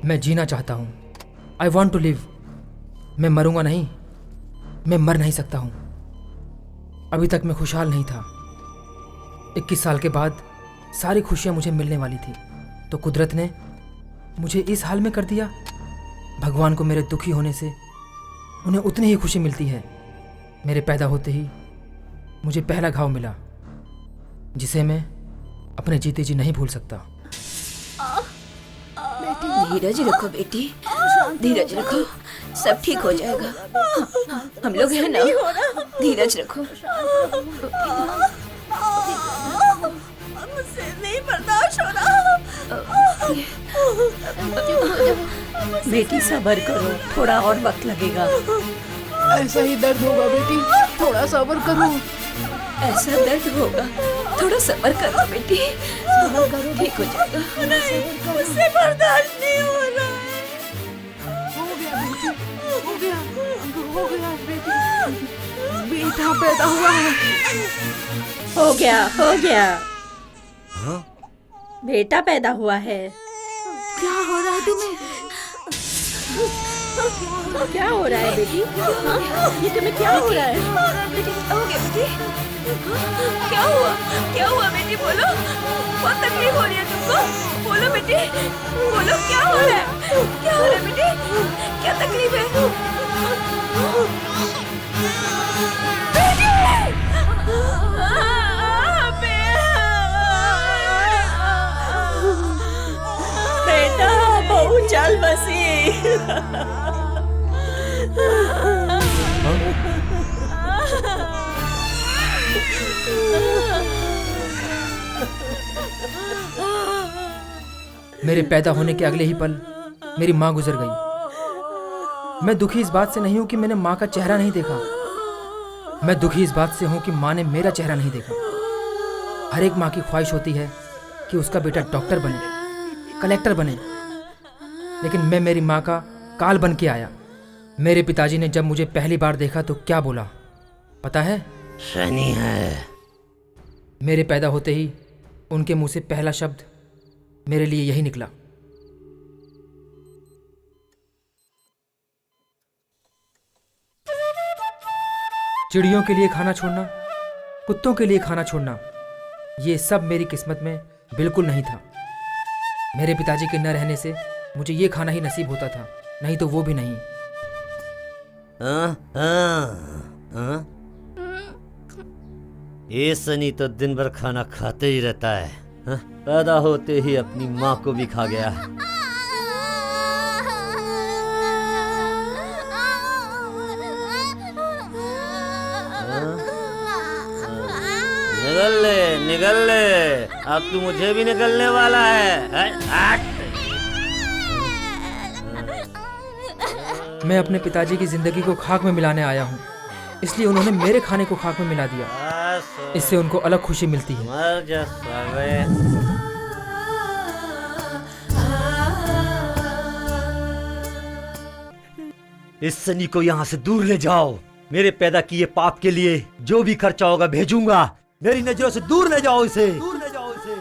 मैं जीना चाहता हूँ। I want to live. मैं मरूंगा नहीं, मैं मर नहीं सकता हूँ। अभी तक मैं खुशहाल नहीं था। 21 साल के बाद सारी खुशियाँ मुझे मिलने वाली थी, तो कुदरत ने मुझे इस हाल में कर दिया। भगवान को मेरे दुखी होने से उन्हें उतनी ही खुशी मिलती है। मेरे पैदा होते ही मुझे पहला घाव मिला, जिसे मैं अपने जीते जी नहीं भूल सकता। धीरज रखो बेटी, धीरज रखो, सब ठीक हो जाएगा। हम लोग हैं ना, धीरज रखो। मुझसे नहीं बर्दाश्त हो रहा। बेटी सब्र करो, थोड़ा और वक्त लगेगा। ऐसा ही दर्द होगा बेटी, थोड़ा सब्र करो। ऐसा दर्द होगा, थोड़ा सब्र करो बेटी, सब्र करो, ठीक हो जाएगा। मुझसे बर्दाश्त नहीं हो रहा है। हो गया बेटी, हो गया, हो गया बेटी, बेटा पैदा हुआ है। हो गया, हो गया। बेटा पैदा हुआ है। क्या हो रहा है तुम्हें? क्या हो रहा है बेटी? ये तुम्हें क्या हो रहा है? बेटी हो गया बेटी। क्या हुआ? क्या हुआ बेटी, बोलो। बहुत तकलीफ हो रही है तुमको, बोलो बेटी, बोलो क्या हो रहा है? क्या हो रहा है बेटी? क्या तकलीफ है? बेटी! बेटा बहू चल बसी। मेरे पैदा होने के अगले ही पल मेरी माँ गुजर गई। मैं दुखी इस बात से नहीं हूं कि मैंने माँ का चेहरा नहीं देखा, मैं दुखी इस बात से हूं कि माँ ने मेरा चेहरा नहीं देखा। हर एक माँ की ख्वाहिश होती है कि उसका बेटा डॉक्टर बने, कलेक्टर बने, लेकिन मैं मेरी माँ का काल बन के आया। मेरे पिताजी ने जब मुझे पहली बार देखा तो क्या बोला पता है? शनि है। मेरे पैदा होते ही उनके मुंह से पहला शब्द मेरे लिए यही निकला। चिड़ियों के लिए खाना छोड़ना, कुत्तों के लिए खाना छोड़ना, ये सब मेरी किस्मत में बिल्कुल नहीं था। मेरे पिताजी के न रहने से मुझे ये खाना ही नसीब होता था, नहीं तो वो भी नहीं। ये सनी तो दिन भर खाना खाते ही रहता है। पैदा होते ही अपनी माँ को भी खा गया। निकल ले, निकल ले, अब तू मुझे भी निकलने वाला है। मैं अपने पिताजी की जिंदगी को खाक में मिलाने आया हूँ, इसलिए उन्होंने मेरे खाने को खाक में मिला दिया। इससे उनको अलग खुशी मिलती है। मर जा साले। इस सनी को यहाँ से दूर ले जाओ। मेरे पैदा किए पाप के लिए जो भी खर्चा होगा भेजूंगा। मेरी नजरों से दूर ले जाओ इसे, दूर ले जाओ इसे।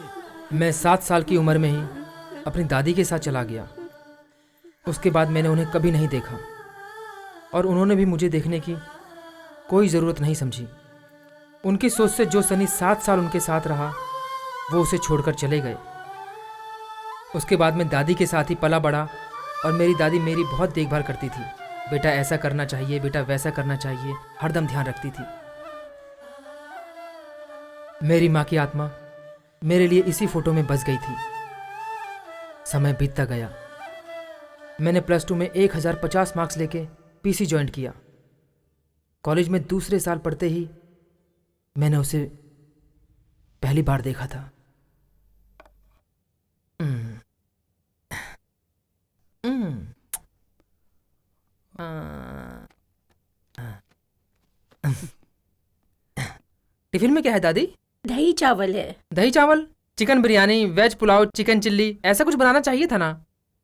मैं 7 साल की उम्र में ही अपनी दादी के साथ चला गया। उसके बाद मैंने उन्हें कभी नहीं देखा और उन्होंने भी मुझे देखने की कोई ज़रूरत नहीं समझी। उनकी सोच से जो सनी 7 साल उनके साथ रहा वो उसे छोड़कर चले गए। उसके बाद मैं दादी के साथ ही पला बड़ा और मेरी दादी मेरी बहुत देखभाल करती थी। बेटा ऐसा करना चाहिए, बेटा वैसा करना चाहिए, हरदम ध्यान रखती थी। मेरी माँ की आत्मा मेरे लिए इसी फोटो में बस गई थी। समय बीतता गया। मैंने +2 में 1050 मार्क्स लेके पीसी ज्वाइन किया। कॉलेज में दूसरे साल पढ़ते ही मैंने उसे पहली बार देखा था। टिफिन में क्या है दादी? दही चावल है। दही चावल, chicken biryani, veg pulao, chicken chilli, ऐसा कुछ बनाना चाहिए था ना।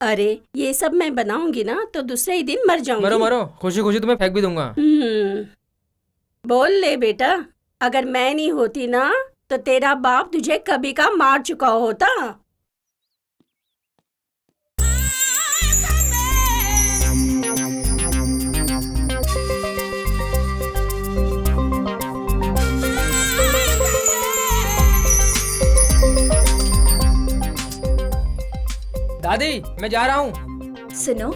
अरे ये सब मैं बनाऊंगी ना तो दूसरे ही दिन मर जाऊंगी। मरो मरो, खुशी खुशी तुम्हें फेंक भी दूंगा। बोल ले बेटा, अगर मैं नहीं होती ना तो तेरा बाप तुझे कभी का मार चुका होता। दादी मैं जा रहा हूँ। सुनो,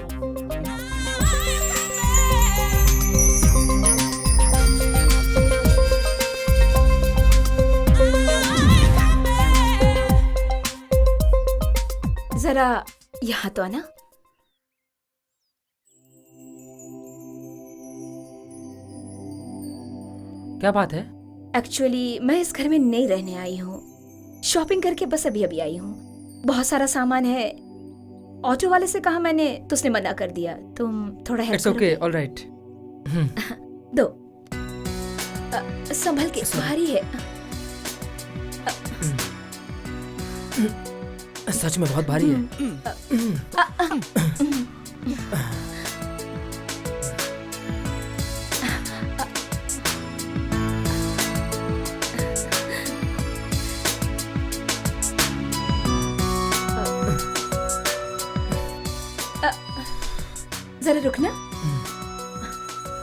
जरा यहाँ तो आना। क्या बात है? एक्चुअली मैं इस घर में नहीं रहने आई हूँ, शॉपिंग करके बस अभी अभी आई हूँ। बहुत सारा सामान है, ऑटो वाले से कहा मैंने तो उसने मना कर दिया। तुम थोड़ा हेल्प इट्स ओके, ऑलराइट। दो। संभल के, भारी है। सच में बहुत भारी है। जरा रुकना।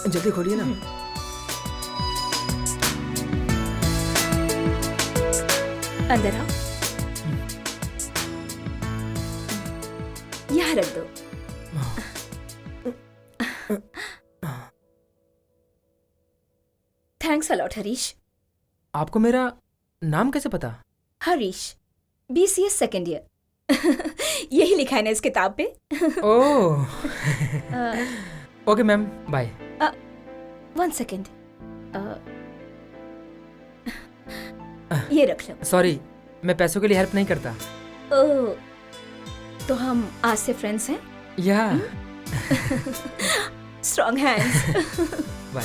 जल्दी खोलिए ना। अंदर आओ, यहाँ रख दो। Thanks a lot Harish. आपको मेरा नाम कैसे पता? Harish, BCS second year. यही लिखा है ना इस किताब पे। Oh okay ma'am, bye. 1 second, ये रख लो। सॉरी, मैं पैसों के लिए हेल्प नहीं करता। ओह, तो हम आज से फ्रेंड्स हैं। या स्ट्रॉन्ग हैंड्स। बाय।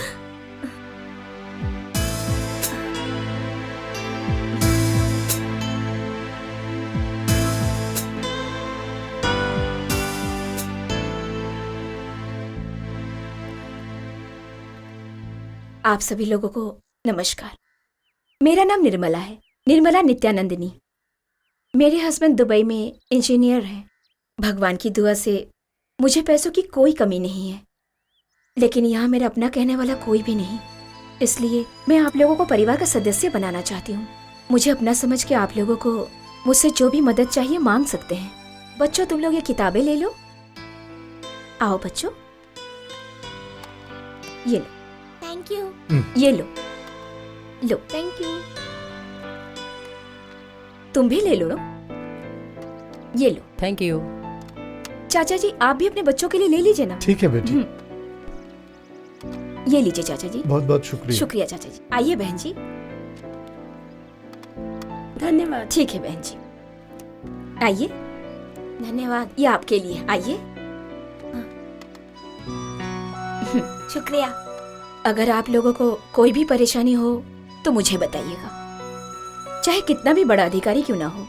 आप सभी लोगों को नमस्कार। मेरा नाम निर्मला है, निर्मला नित्यानंदिनी। मेरे हस्बैंड दुबई में इंजीनियर हैं। भगवान की दुआ से मुझे पैसों की कोई कमी नहीं है, लेकिन यहाँ मेरा अपना कहने वाला कोई भी नहीं। इसलिए मैं आप लोगों को परिवार का सदस्य बनाना चाहती हूँ। मुझे अपना समझ के आप लोगों को मुझसे जो भी मदद चाहिए मांग सकते हैं। बच्चों, तुम लोग ये किताबें ले लो। आओ बच्चों, ये लो। Thank you. ये लो, लो। Thank you. तुम भी ले लो ना, ये लो। Thank you. चाचा जी, आप भी अपने बच्चों के लिए ले लीजिए ना। ठीक है बेटी, ये लीजिए चाचा जी। बहुत बहुत शुक्रिया। शुक्रिया चाचा जी। आइए बहन जी। धन्यवाद। ठीक है बहन जी, आइए। धन्यवाद, ये आपके लिए। आइए। शुक्रिया। अगर आप लोगों को कोई भी परेशानी हो तो मुझे बताइएगा, चाहे कितना भी बड़ा अधिकारी क्यों ना हो,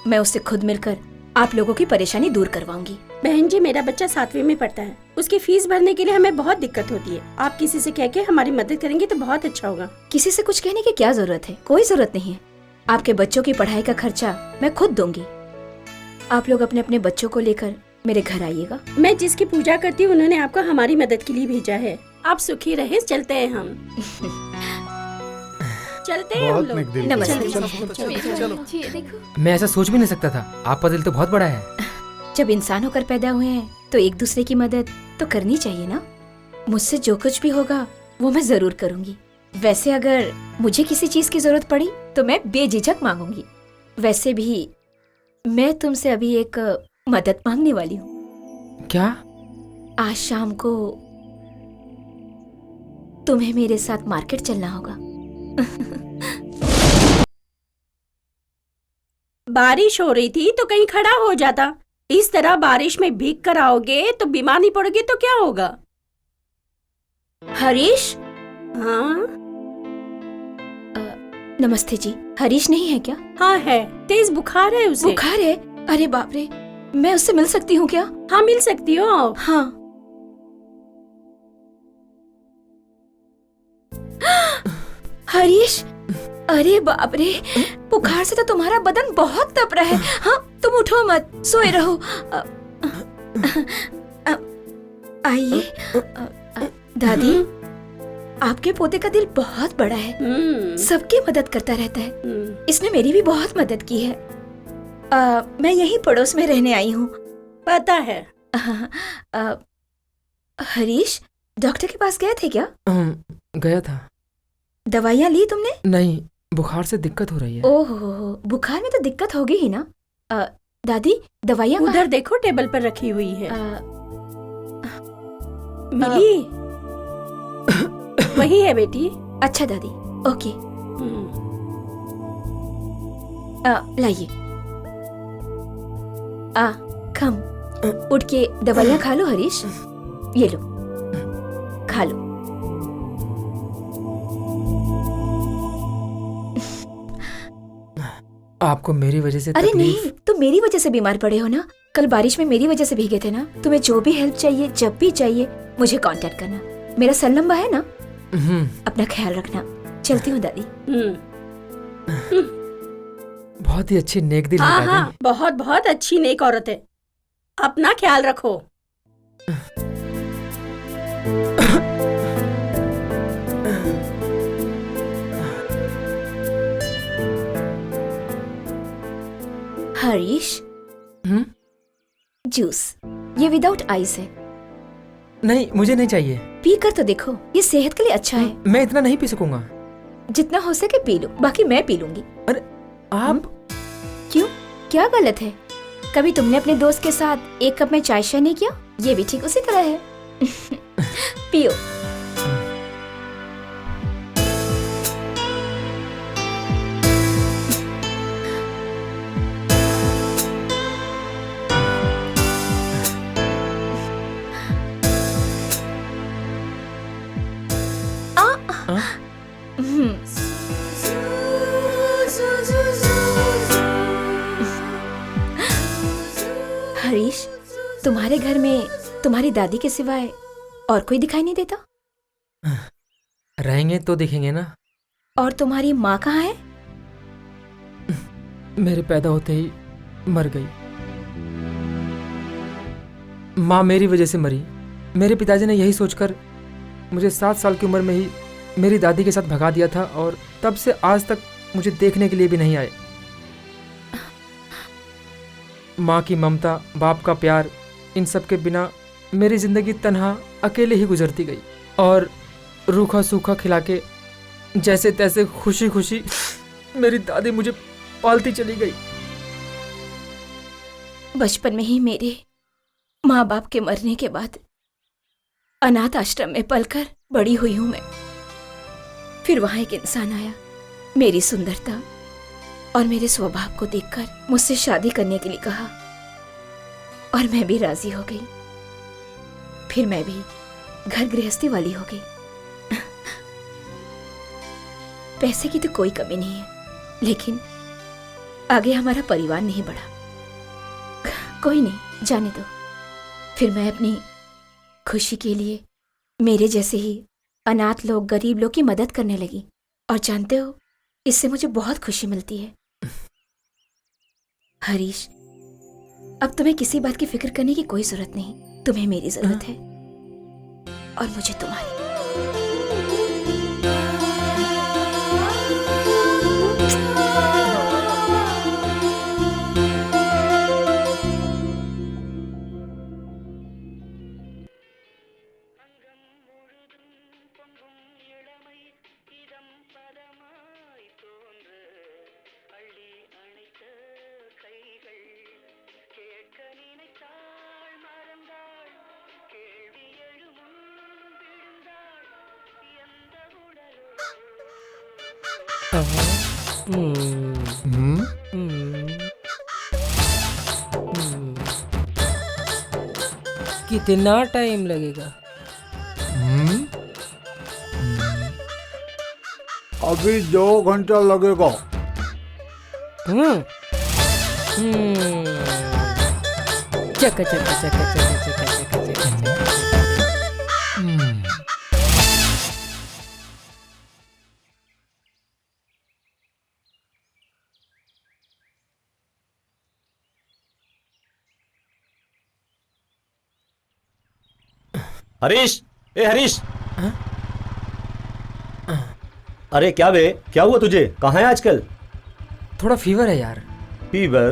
मैं उससे खुद मिलकर आप लोगों की परेशानी दूर करवाऊंगी। बहन जी, मेरा बच्चा 7वीं में पढ़ता है, उसकी फीस भरने के लिए हमें बहुत दिक्कत होती है। आप किसी से कह के हमारी मदद करेंगे तो बहुत अच्छा होगा। किसी से कुछ कहने की क्या जरूरत है? कोई जरूरत नहीं है। आपके बच्चों की पढ़ाई का खर्चा मैं खुद दूंगी। आप लोग अपने अपने बच्चों को लेकर मेरे घर आइएगा। मैं जिसकी पूजा करती हूँ उन्होंने आपको हमारी मदद के लिए भेजा है। आप सुखी रहे। चलते हैं हम। चलते हैं हम बहुत लोग। नेक दिल। नमस्ते। चलो। मैं ऐसा सोच भी नहीं सकता था। आपका दिल तो बहुत बड़ा है। जब इंसान होकर पैदा हुए हैं तो एक दूसरे की मदद तो करनी चाहिए ना। मुझसे जो कुछ भी होगा वो मैं जरूर करूंगी। वैसे अगर मुझे किसी चीज की जरूरत पड़ी तो मैं बेझिझक मांगूंगी। वैसे भी मैं तुमसे अभी एक मदद मांगने वाली हूँ। क्या? आज शाम को तुम्हें मेरे साथ मार्केट चलना होगा। बारिश हो रही थी तो कहीं खड़ा हो जाता। इस तरह बारिश में भीग कर आओगे तो बीमार नहीं पड़ोगे तो क्या होगा? हरीश। हाँ नमस्ते जी, हरीश नहीं है क्या? हाँ है, तेज बुखार है उसे। बुखार है? अरे बाप रे, मैं उससे मिल सकती हूँ क्या? हाँ मिल सकती हो, आओ। हाँ। हरीश, अरे बाप रे, बुखार से तो तुम्हारा बदन बहुत तप रहा है। हाँ तुम उठो मत, सोए रहो। आइए। दादी, आपके पोते का दिल बहुत बड़ा है, सबकी मदद करता रहता है। इसने मेरी भी बहुत मदद की है। मैं यहीं पड़ोस में रहने आई हूँ। पता है। हरीश, डॉक्टर के पास गए थे क्या? गया था। दवाइयाँ ली तुमने? नहीं, बुखार से दिक्कत हो रही है। ओहो, बुखार में तो दिक्कत होगी ही ना। दादी, दवाइयाँ उधर देखो, टेबल पर रखी हुई है। मिली? वही है बेटी। अच्छा दादी, ओके। लाइए। कम उठ के दवाइयाँ खा लो हरीश। ये लो, खा लो। आपको मेरी वजह से अरे तकलीफ? नहीं, तुम मेरी वजह से बीमार पड़े हो ना। कल बारिश में मेरी वजह से भीगे थे ना। तुम्हें जो भी हेल्प चाहिए, जब भी चाहिए, मुझे कांटेक्ट करना। मेरा सेल नंबर है ना। अपना ख्याल रखना। चलती हूँ दादी। बहुत ही अच्छी नेक दिल है हाँ दादी। हाँ, बहुत बहुत अच्छी नेक औरत है। अपना ख्याल रखो। हरीश, जूस, ये विदाउट आइस है। नहीं, मुझे नहीं चाहिए। पी कर तो देखो, ये सेहत के लिए अच्छा है। मैं इतना नहीं पी सकूंगा। जितना हो सके पी लो, बाकी मैं पी लूंगी। अरे आप क्यों, क्या गलत है? कभी तुमने अपने दोस्त के साथ एक कप में चाय शेयर नहीं किया? ये भी ठीक उसी तरह है। पियो। हरीश, तुम्हारे घर में तुम्हारी दादी के सिवाय और कोई दिखाई नहीं देता? रहेंगे तो दिखेंगे ना। और तुम्हारी माँ कहाँ है? मेरे पैदा होते ही मर गई। माँ मेरी वजह से मरी। मेरे पिताजी ने यही सोचकर मुझे 7 साल की उम्र में ही मेरी दादी के साथ भगा दिया था, और तब से आज तक मुझे देखने के लिए भी नहीं आए। माँ की ममता, बाप का प्यार, इन सब के बिना मेरी जिंदगी तन्हा अकेले ही गुजरती गई। और रूखा सूखा खिला के जैसे तैसे खुशी खुशी मेरी दादी मुझे पालती चली गई। बचपन में ही मेरे माँ बाप के मरने के बाद अनाथ आश्रम में पलकर बड़ी हुई हूं मैं। फिर वहां एक इंसान आया, मेरी सुंदरता और मेरे स्वभाव को देखकर मुझसे शादी करने के लिए कहा, और मैं भी राजी हो गई। फिर मैं भी घर गृहस्थी वाली हो गई। पैसे की तो कोई कमी नहीं है, लेकिन आगे हमारा परिवार नहीं बढ़ा। कोई नहीं, जाने दो। फिर मैं अपनी खुशी के लिए मेरे जैसे ही अनाथ लोग, गरीब लोग की मदद करने लगी। और जानते हो, इससे मुझे बहुत खुशी मिलती है। हरीश, अब तुम्हें किसी बात की फिक्र करने की कोई जरूरत नहीं। तुम्हें मेरी जरूरत है और मुझे तुम्हारी। कितना टाइम लगेगा? अभी 2 घंटा लगेगा। चक चक चक चक चक चक चक। हरीश, ए हरीश। अरे क्या बे, क्या हुआ तुझे? कहाँ है आजकल? थोड़ा फीवर है यार। फीवर?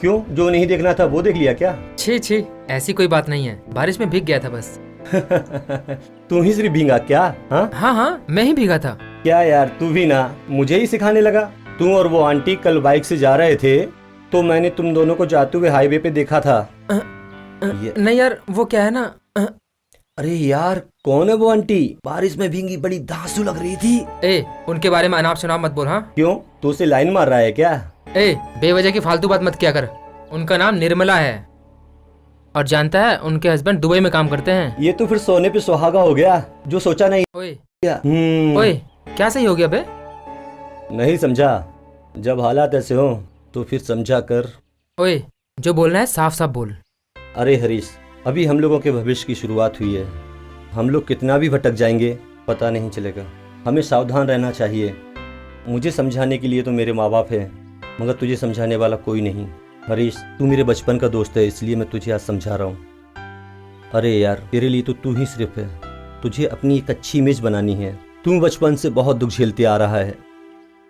क्यों, जो नहीं देखना था वो देख लिया क्या? छी छी, ऐसी कोई बात नहीं है, बारिश में भीग गया था बस। तू ही सिर्फ भीगा क्या? हाँ हाँ, मैं ही भीगा था। क्या यार, तू भी ना मुझे ही सिखाने लगा। तू और वो आंटी कल बाइक से जा रहे थे तो मैंने तुम दोनों को जाते हुए हाईवे पे देखा था। नहीं यार, वो क्या है ना। अरे यार, कौन है वो आंटी? बारिश में भीगी, बड़ी धांसू लग रही थी। ए, उनके बारे में अनाप शनाप मत बोल। हाँ क्यों, तू उसे लाइन मार रहा है क्या? ए, बेवजह की फालतू बात मत किया कर। उनका नाम निर्मला है और जानता है उनके हस्बैंड दुबई में काम करते हैं। ये तो फिर सोने पे सुहागा हो गया, जो सोचा नहीं। ओए, क्या सही हो गया बे? नहीं समझा। जब हालात ऐसे हो तो फिर समझा कर। ओए, जो बोलना है साफ साफ बोल। अरे हरीश, अभी हम लोगों के भविष्य की शुरुआत हुई है। हम लोग कितना भी भटक जाएंगे पता नहीं चलेगा। हमें सावधान रहना चाहिए। मुझे समझाने के लिए तो मेरे माँ बाप हैं, मगर तुझे समझाने वाला कोई नहीं। हरीश, तू मेरे बचपन का दोस्त है, इसलिए मैं तुझे आज समझा रहा हूँ। अरे यार, तेरे लिए तो तू ही सिर्फ है। तुझे अपनी एक अच्छी इमेज बनानी है। तू बचपन से बहुत दुख झेलते आ रहा है,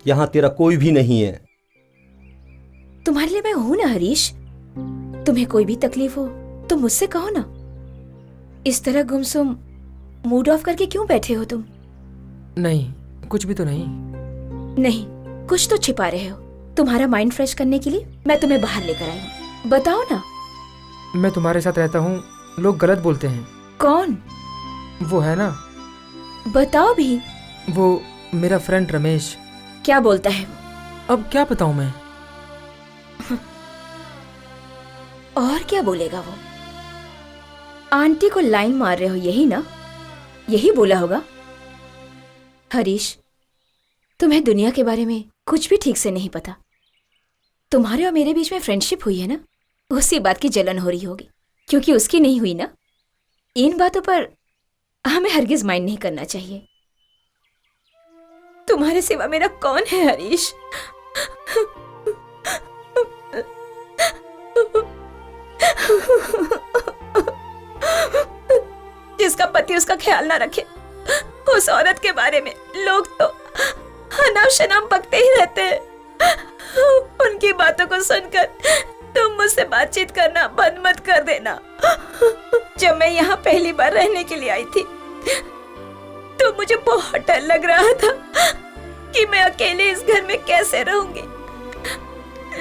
यहाँ तेरा कोई भी नहीं है। तुम्हारे लिए मैं हूं ना हरीश। तुम्हें कोई भी तकलीफ हो तो मुझसे कहो ना। इस तरह गुमसुम मूड ऑफ करके क्यों बैठे हो तुम? नहीं, कुछ भी तो नहीं। नहीं, कुछ तो छिपा रहे हो। तुम्हारा माइंड फ्रेश करने के लिए मैं तुम्हें बाहर लेकर आई हूँ। बताओ ना। मैं तुम्हारे साथ रहता हूँ, लोग गलत बोलते हैं। कौन? वो है ना, बताओ भी। वो मेरा फ्रेंड रमेश। क्या बोलता है वो? अब क्या बताऊं मैं? और क्या बोलेगा वो? आंटी को लाइन मार रहे हो, यही ना? यही बोला होगा। हरीश, तुम्हें दुनिया के बारे में कुछ भी ठीक से नहीं पता। तुम्हारे और मेरे बीच में फ्रेंडशिप हुई है ना, उसी बात की जलन हो रही होगी, क्योंकि उसकी नहीं हुई ना। इन बातों पर हमें हरगिज माइंड नहीं करना चाहिए। तुम्हारे सिवा मेरा कौन है हरीश? जिसका पति उसका ख्याल ना रखे, उस औरत के बारे में लोग तो अनाप शनाप बकते ही रहते हैं। उनकी बातों को सुनकर तुम मुझसे बातचीत करना बंद मत कर देना। जब मैं यहाँ पहली बार रहने के लिए आई थी तो मुझे बहुत डर लग रहा था कि मैं अकेले इस घर में कैसे रहूंगी,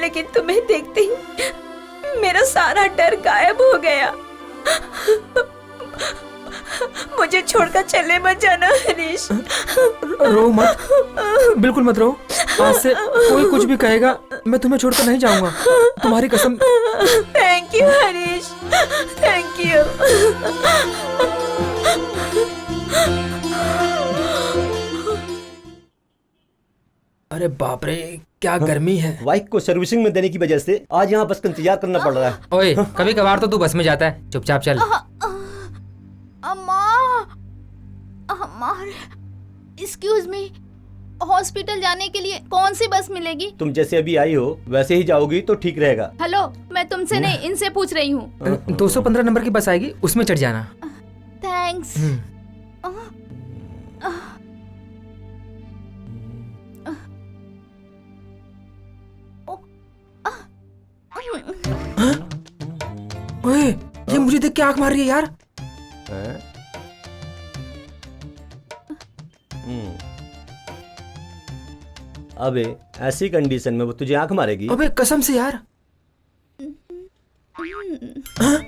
लेकिन तुम्हें देखते ही मेरा सारा डर गायब हो गया। मुझे छोड़कर चले मत जाना हरीश। रो मत, बिल्कुल मत रो। आज से कोई कुछ भी कहेगा मैं तुम्हें छोड़कर नहीं जाऊंगा, तुम्हारी कसम। Thank you Harish, thank you. अरे बाप रे, क्या गर्मी है। बाइक को सर्विसिंग में देने की वजह से आज यहाँ बस का इंतजार करना पड़ रहा है। ओए, कभी कभार तो तू बस में जाता है, चुपचाप चल। अम्मा, एक्सक्यूज मी, हॉस्पिटल जाने के लिए कौन सी बस मिलेगी? तुम जैसे अभी आई हो वैसे ही जाओगी तो ठीक रहेगा। हेलो, मैं तुमसे नहीं, इनसे पूछ रही हूँ। 215 नंबर की बस आएगी, उसमें चढ़ जाना। थैंक्स। ओए, ये मुझे देख के आंख मार रही है यार। अबे, ऐसी कंडीशन में वो तुझे आंख मारेगी? अबे कसम से यार। हाँ?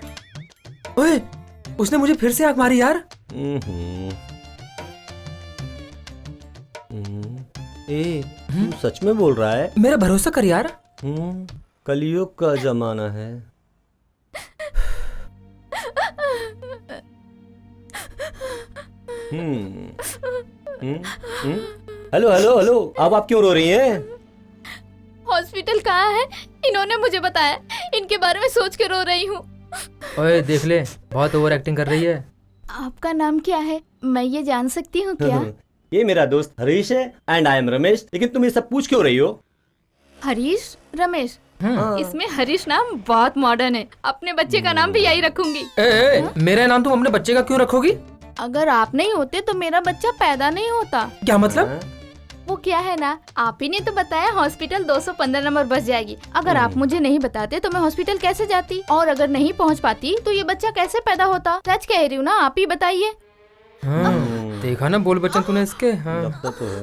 ओए, उसने मुझे फिर से आंख मारी यार। तू सच में बोल रहा है? मेरा भरोसा कर यार। कलयुग का जमाना है। हेलो हेलो हेलो, अब आप क्यों रो रही हैं? हॉस्पिटल कहाँ है? इन्होंने मुझे बताया, इनके बारे में सोच के रो रही हूँ। ओए देख ले, बहुत ओवर एक्टिंग कर रही है। आपका नाम क्या है? मैं ये जान सकती हूँ क्या? ये मेरा दोस्त हरीश है एंड आई एम रमेश। लेकिन तुम ये सब पूछ क्यों रही हो? हरीश रमेश, इसमें हरीश नाम बहुत मॉडर्न है। अपने बच्चे का नाम भी यही रखूंगी। मेरा नाम तुम अपने बच्चे का क्यों रखोगी? अगर आप नहीं होते तो मेरा बच्चा पैदा नहीं होता। क्या मतलब? वो क्या है ना, आप ही ने तो बताया हॉस्पिटल 215 नंबर बस जाएगी। अगर आप मुझे नहीं बताते तो मैं हॉस्पिटल कैसे जाती, और अगर नहीं पहुंच पाती तो ये बच्चा कैसे पैदा होता? सच कह रही हूँ ना, आप ही बताइए। देखा ना बोल बच्चन तूने इसके। लगता तो है।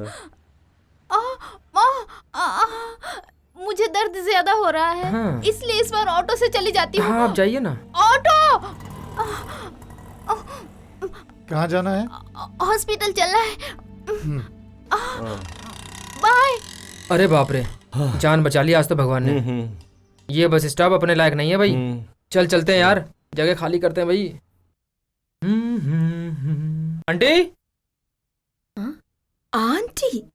मुझे दर्द ज्यादा हो रहा है, इसलिए इस बार ऑटो से चली जाती हूँ। आप जाइए ना। ऑटो! कहाँ जाना है? हॉस्पिटल चलना है। बाय। अरे बाप रे, जान बचा लिया आज तो भगवान ने। ये बस स्टॉप अपने लायक नहीं है भाई। चल चलते हैं यार, जगह खाली करते हैं भाई। Aunty, aunty.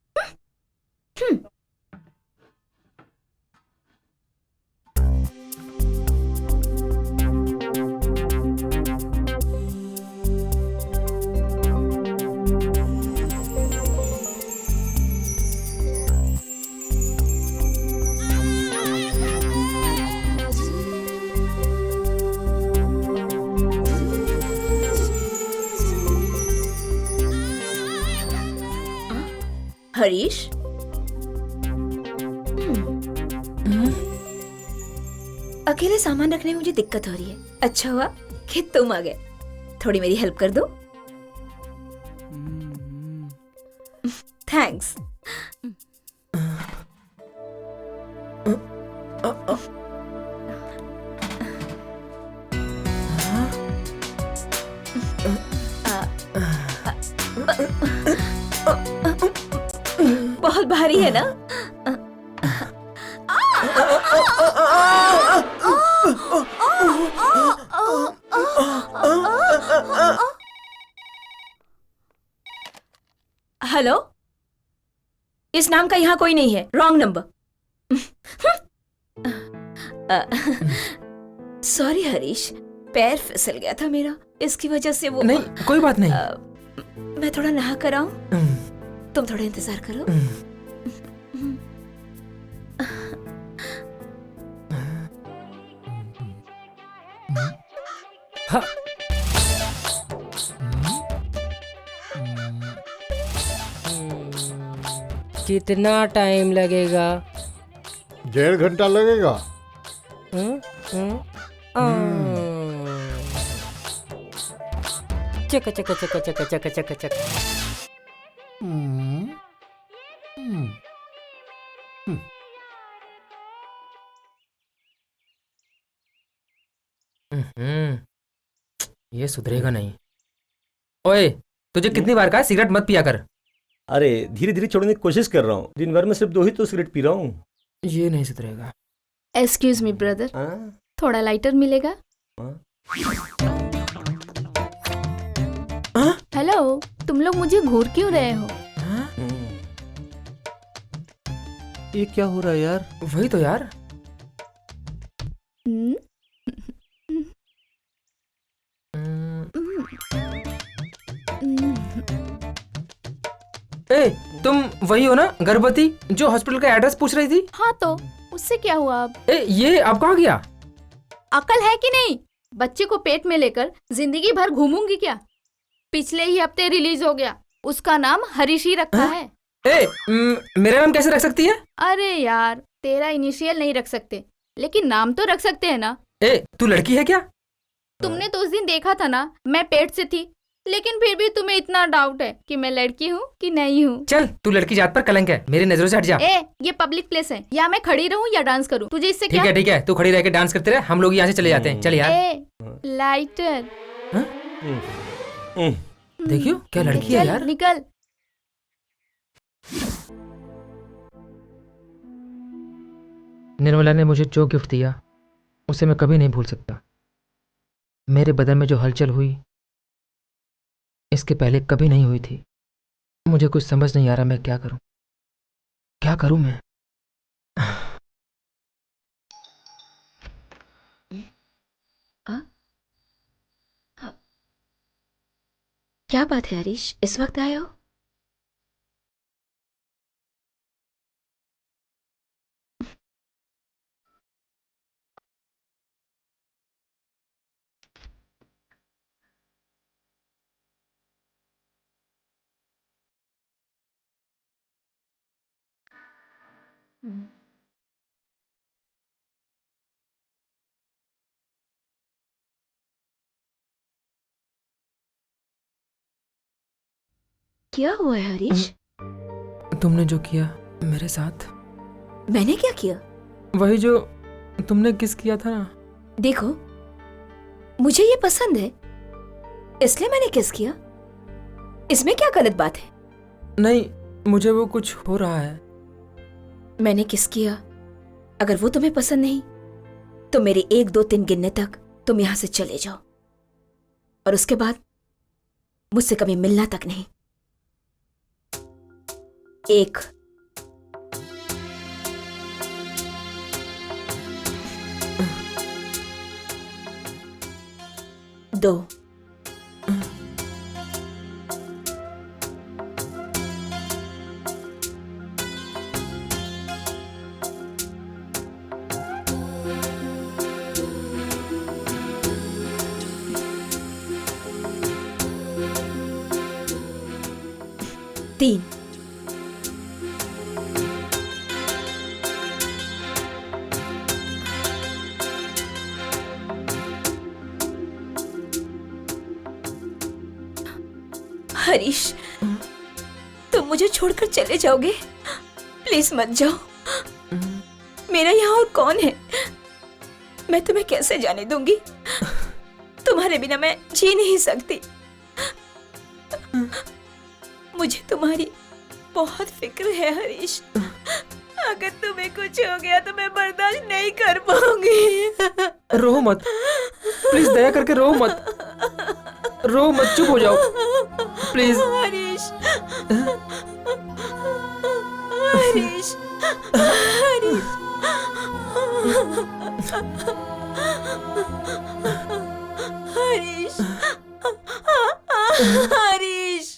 हरीश, अकेले सामान रखने में मुझे दिक्कत हो रही है। अच्छा हुआ कि तुम आ गए। थोड़ी मेरी हेल्प कर दो। थैंक्स। बहुत भारी है ना? हेलो, इस नाम का यहाँ कोई नहीं है। Wrong number. सॉरी हरीश, पैर फिसल गया था मेरा, इसकी वजह से वो। नहीं कोई बात नहीं। मैं थोड़ा नहा कर आऊं? तुम थोड़ा इंतजार करो। हाँ। कितना टाइम लगेगा? 1.5 घंटा लगेगा। चक चक चक चक चक चक चक। ये सुधरेगा नहीं। ओए, तुझे कितनी बार कहा सिगरेट मत पिया कर। अरे धीरे धीरे छोड़ने की कोशिश कर रहा हूँ। दिन भर में सिर्फ 2 ही तो सिगरेट पी रहा हूँ। ये नहीं सुधरेगा। एक्सक्यूज मी ब्रदर, थोड़ा लाइटर मिलेगा? हेलो, तुम लोग मुझे घूर क्यों रहे हो? ये क्या हो रहा है यार? वही तो यार। ए, तुम वही हो ना गर्भवती जो हॉस्पिटल का एड्रेस पूछ रही थी? हाँ, तो उससे क्या हुआ अब? ये अब कहाँ गया? अकल है कि नहीं? बच्चे को पेट में लेकर जिंदगी भर घूमूंगी क्या? पिछले ही हफ्ते रिलीज हो गया। उसका नाम हरीश ही रखा है। मेरा नाम कैसे रख सकती है? अरे यार, तेरा इनिशियल नहीं रख सकते, लेकिन नाम तो रख सकते हैं ना। तू लड़की है क्या? तुमने तो उस दिन देखा था ना, मैं पेट से थी, लेकिन फिर भी तुम्हें इतना डाउट है कि मैं लड़की हूँ कि नहीं हूँ। चल, तू लड़की जात पर कलंक है, मेरी नजरों से हट जा। ये पब्लिक प्लेस है, या मैं खड़ी रहूँ या डांस करूँ, तुझे इससे क्या? ठीक है, तू खड़ी रह के डांस करते रहे, हम लोग यहाँ से चले जाते हैं। चल यार। लाइटर। देखियो क्या लड़की है यार। निकल। निर्मला ने मुझे जो गिफ्ट दिया उसे मैं कभी नहीं भूल सकता। मेरे बदन में जो हलचल हुई इसके पहले कभी नहीं हुई थी। मुझे कुछ समझ नहीं आ रहा मैं क्या करूं। क्या करूं मैं? क्या बात है हरीश, इस वक्त आए हो? क्या हुआ है हरीश? तुमने जो किया मेरे साथ, मैंने क्या किया? वही जो तुमने किस किया था ना। देखो, मुझे ये पसंद है, इसलिए मैंने किस किया। इसमें क्या गलत बात है? नहीं, मुझे वो कुछ हो रहा है। मैंने किस किया, अगर वो तुम्हें पसंद नहीं तो मेरे 1 2 3 गिनने तक तुम यहां से चले जाओ, और उसके बाद मुझसे कभी मिलना तक नहीं। 1 2 3 हरीश, तुम मुझे छोड़कर चले जाओगे? प्लीज मत जाओ। मेरा यहाँ और कौन है? मैं तुम्हें कैसे जाने दूंगी? तुम्हारे बिना मैं जी नहीं सकती। मुझे तुम्हारी बहुत फिक्र है हरीश। अगर तुम्हें कुछ हो गया तो मैं बर्दाश्त नहीं कर पाऊंगी। रो मत, प्लीज दया करके रो मत, रो मत, चुप हो जाओ प्लीज। हरीश, हरीश, हरीश, हरीश, हरीश।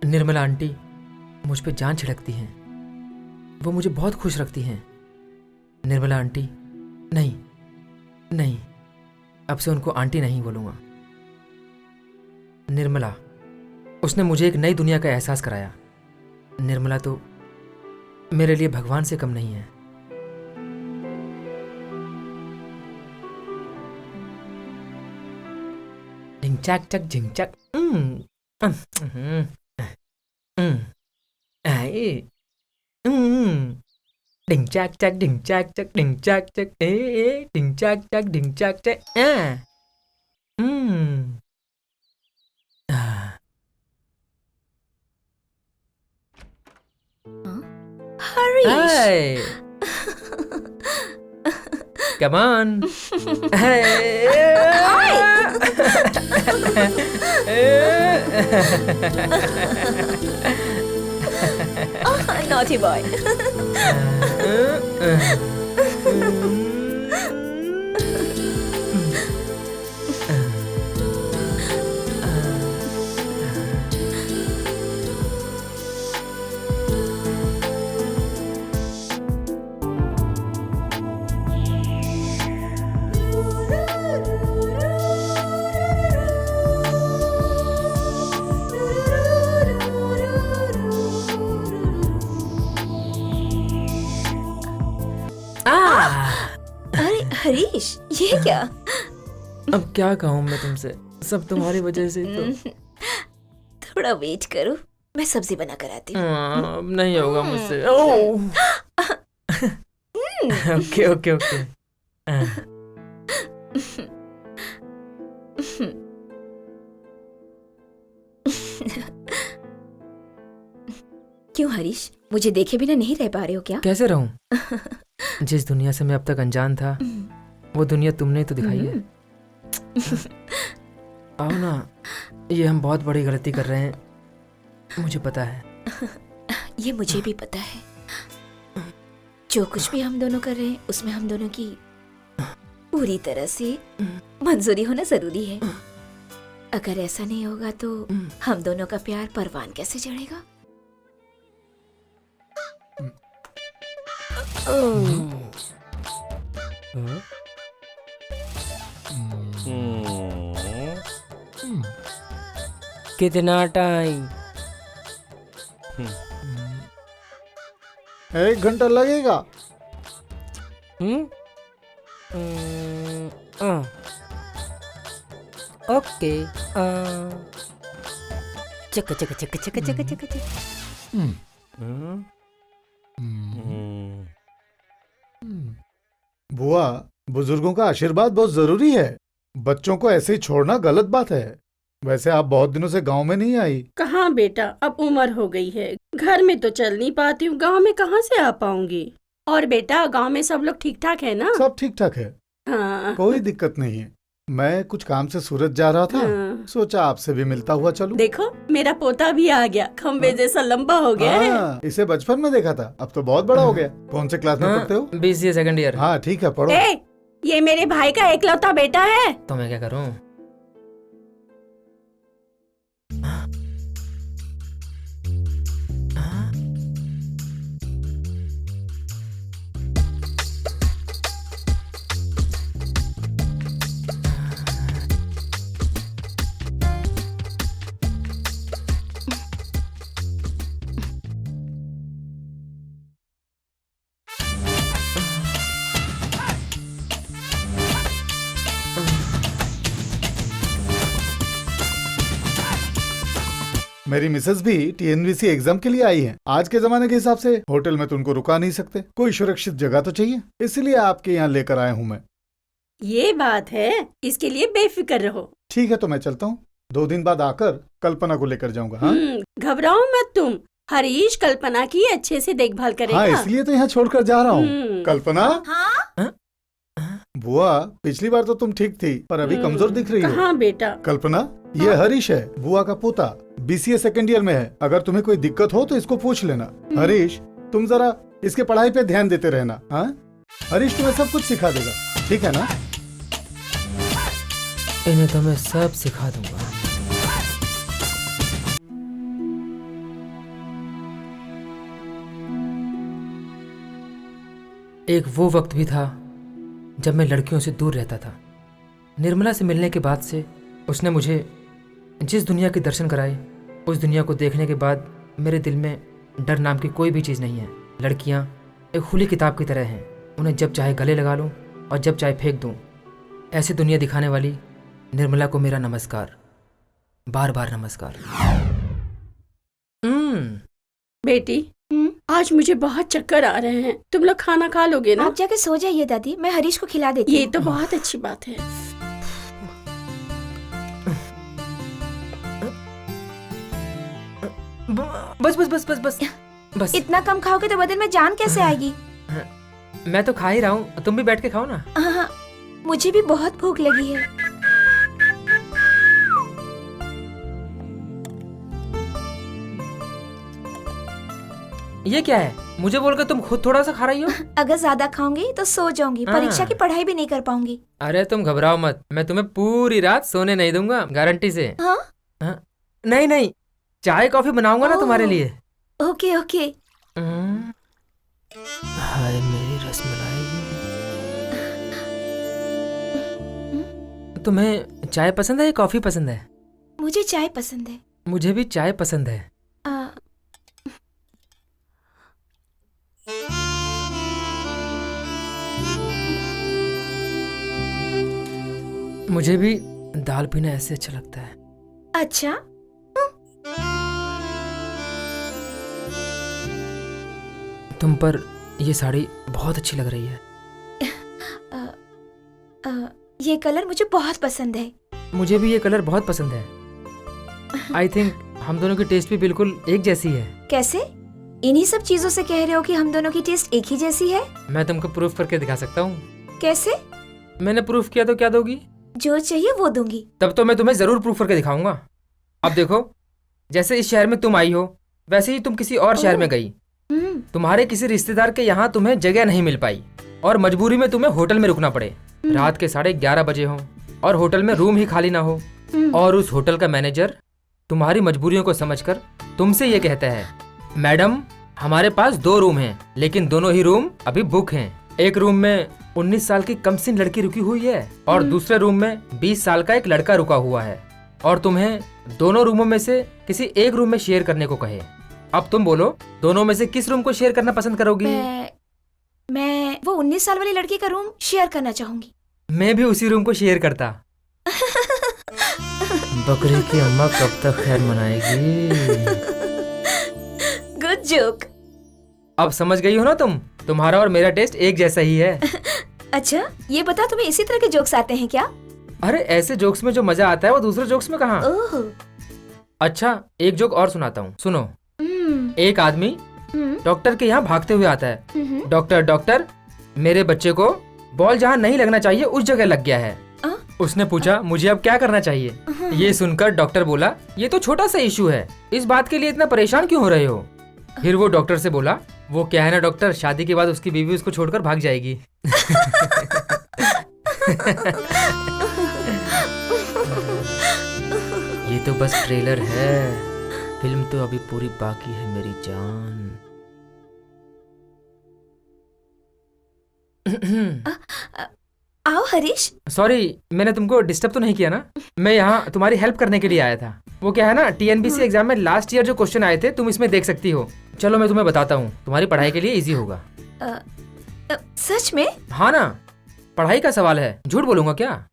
निर्मला आंटी मुझ पे जान छिड़कती हैं, वो मुझे बहुत खुश रखती हैं। निर्मला आंटी, नहीं नहीं, अब से उनको आंटी नहीं बोलूंगा। निर्मला, उसने मुझे एक नई दुनिया का एहसास कराया। निर्मला तो मेरे लिए भगवान से कम नहीं है। झिंचाक चक झिंचाक, डिंग चाक चक डिंग चाक चक डिंग चाक चक डिंग चाक चक डिंग चाक चक Harish. Come on. Oh, naughty boy. अरे हरीश, ये क्या? अब क्या कहूँ मैं तुमसे, सब तुम्हारी वजह से तो। थोड़ा वेट करो, मैं सब्जी बना कर आती हूँ। अब नहीं होगा मुझसे। Oh okay okay okay. क्यों हरीश, मुझे देखे बिना नहीं रह पा रहे हो क्या? कैसे रहूं? जिस दुनिया से मैं अब तक अनजान था, वो दुनिया तुमने तो दिखाई है। आओ ना, ये हम बहुत बड़ी गलती कर रहे हैं, मुझे पता है। ये मुझे भी पता है। जो कुछ भी हम दोनों कर रहे हैं उसमें हम दोनों की पूरी तरह से मंजूरी होना जरूरी है। अगर ऐसा नहीं होगा तो हम दोनों का प्यार परवान कैसे चढ़ेगा? कितना टाइम? 1 घंटा लगेगा। ओके। चक चक चक चक चक चक चक। बुआ, बुजुर्गों का आशीर्वाद बहुत जरूरी है। बच्चों को ऐसे ही छोड़ना गलत बात है। वैसे आप बहुत दिनों से गांव में नहीं आई। कहाँ बेटा, अब उम्र हो गई है, घर में तो चल नहीं पाती हूँ, गांव में कहाँ से आ पाऊंगी। और बेटा, गांव में सब लोग ठीक ठाक है ना? सब ठीक ठाक है, हाँ। कोई दिक्कत नहीं है। मैं कुछ काम से सूरत जा रहा था, सोचा आपसे भी मिलता हुआ चलूं। देखो, मेरा पोता भी आ गया, खम्बे जैसा लंबा हो गया है। इसे बचपन में देखा था, अब तो बहुत बड़ा हो गया। कौन से क्लास में पढ़ते हो? BCA second year. हाँ ठीक है, पढ़ो। ये मेरे भाई का एकलौता बेटा है। तो मैं क्या करूं? मेरी मिसेस भी TNVC एग्जाम के लिए आई हैं। आज के जमाने के हिसाब से होटल में तो उनको रुका नहीं सकते, कोई सुरक्षित जगह तो चाहिए, इसलिए आपके यहाँ लेकर आया हूँ मैं। ये बात है, इसके लिए बेफिक्र रहो। ठीक है, तो मैं चलता हूँ। 2 दिन बाद आकर कल्पना को लेकर जाऊंगा। हाँ घबराओ मत तुम, हरीश कल्पना की अच्छे से देखभाल करेगा। हाँ, इसलिए तो यहाँ छोड़कर जा रहा हूँ। कल्पना। हाँ? बुआ, पिछली बार तो तुम ठीक थी, पर अभी कमजोर दिख रही हो। कहाँ बेटा? कल्पना, ये हरीश है, बुआ का पोता, BCA सेकंड ईयर में है। अगर तुम्हें कोई दिक्कत हो तो इसको पूछ लेना। हरीश, तुम जरा इसके पढ़ाई पे ध्यान देते रहना। हाँ, हरीश तुम्हें सब कुछ सिखा देगा, ठीक है ना? इन्हें तो मैं सब सिखा दूंगा। एक वो वक्त भी था जब मैं लड़कियों से दूर रहता था। निर्मला से मिलने के बाद से उसने मुझे जिस दुनिया के दर्शन कराए, उस दुनिया को देखने के बाद मेरे दिल में डर नाम की कोई भी चीज़ नहीं है। लड़कियां एक खुली किताब की तरह हैं, उन्हें जब चाहे गले लगा लूं और जब चाहे फेंक दूं। ऐसी दुनिया दिखाने वाली निर्मला को मेरा नमस्कार, बार बार नमस्कार। बेटी, आज मुझे बहुत चक्कर आ रहे हैं, तुम लोग खाना खा लोगे ना? आप जाके सो जाइए दादी, मैं हरीश को खिला देती हूँ। ये तो बहुत अच्छी बात है। बस बस बस बस बस बस। इतना कम खाओगे तो बदन में जान कैसे आएगी? मैं तो खा ही रहा हूँ, तुम भी बैठ के खाओ ना। हाँ, मुझे भी बहुत भूख लगी है। ये क्या है? मुझे बोलकर तुम खुद थोड़ा सा खा रही हो। अगर ज्यादा खाऊंगी तो सो जाऊंगी, परीक्षा की पढ़ाई भी नहीं कर पाऊंगी। अरे तुम घबराओ मत, मैं तुम्हें पूरी रात सोने नहीं दूंगा, गारंटी से। हाँ? हाँ? नहीं नहीं, चाय कॉफी बनाऊंगा ना तुम्हारे लिए। Okay okay. हाय मेरी रसमलाई। तुम्हें चाय पसंद है या कॉफी पसंद है? मुझे चाय पसंद है। मुझे भी चाय पसंद है। मुझे भी दाल पीना ऐसे अच्छा लगता है। अच्छा, तुम पर ये साड़ी बहुत अच्छी लग रही है। ये कलर मुझे बहुत पसंद है। मुझे भी ये कलर बहुत पसंद है। आई थिंक हम दोनों की टेस्ट भी बिल्कुल एक जैसी है। कैसे? इन्हीं सब चीजों से कह रहे हो कि हम दोनों की टेस्ट एक ही जैसी है? मैं तुमको प्रूफ करके दिखा सकता हूँ। कैसे? मैंने प्रूफ किया तो क्या दोगी? जो चाहिए वो दूंगी। तब तो मैं तुम्हें जरूर प्रूफ करके दिखाऊंगा। अब देखो, जैसे इस शहर में तुम आई हो, वैसे ही तुम किसी और शहर में गई। तुम्हारे किसी रिश्तेदार के यहाँ तुम्हें जगह नहीं मिल पाई और मजबूरी में तुम्हें होटल में रुकना पड़े। रात के 11:30 बजे हो और होटल में रूम ही खाली ना हो, और उस होटल का मैनेजर तुम्हारी मजबूरियों को समझकर तुमसे ये कहता है, मैडम हमारे पास 2 रूम हैं, लेकिन दोनों ही रूम अभी बुक हैं। एक रूम में 19 साल की कमसिन लड़की रुकी हुई है और दूसरे रूम में 20 साल का एक लड़का रुका हुआ है, और तुम्हें दोनों रूमों में से किसी एक रूम में शेयर करने को कहे। अब तुम बोलो, दोनों में से किस रूम को शेयर करना पसंद करोगी? मैं वो 19 साल वाली लड़की का रूम शेयर करना चाहूंगी। मैं भी उसी रूम को शेयर करता। बकरी की अम्मा कब तक खैर मनाएगी? Good joke. अब समझ गई हो ना तुम? तुम्हारा और मेरा टेस्ट एक जैसा ही है। अच्छा, ये बता तुम्हें इसी तरह के जोक्स आते हैं क्या? अरे ऐसे जोक्स में जो मजा आता है वो दूसरे जोक्स में कहाँ? ओह। अच्छा, एक जोक और सुनाता हूँ, सुनो। एक आदमी डॉक्टर के यहाँ भागते हुए आता है। डॉक्टर डॉक्टर, मेरे बच्चे को बॉल जहाँ नहीं लगना चाहिए उस जगह लग गया है। उसने पूछा, मुझे अब क्या करना चाहिए? ये सुनकर डॉक्टर बोला, ये तो छोटा सा इशू है, इस बात के लिए इतना परेशान क्यों हो रहे हो? फिर वो डॉक्टर से बोला, वो क्या है ना डॉक्टर, शादी के बाद उसकी बीवी उसको छोड़कर भाग जाएगी। ये तो बस ट्रेलर है, फिल्म तो अभी पूरी बाकी है मेरी जान। आओ हरीश। सॉरी, मैंने तुमको डिस्टर्ब तो नहीं किया ना? मैं यहाँ तुम्हारी हेल्प करने के लिए आया था। वो क्या है ना, TNPSC एग्जाम में लास्ट ईयर जो क्वेश्चन आए थे तुम इसमें देख सकती हो। चलो मैं तुम्हें बताता हूँ, तुम्हारी पढ़ाई के लिए इजी होगा। सच में? हाँ ना, पढ़ाई का सवाल है, झूठ बोलूंगा क्या?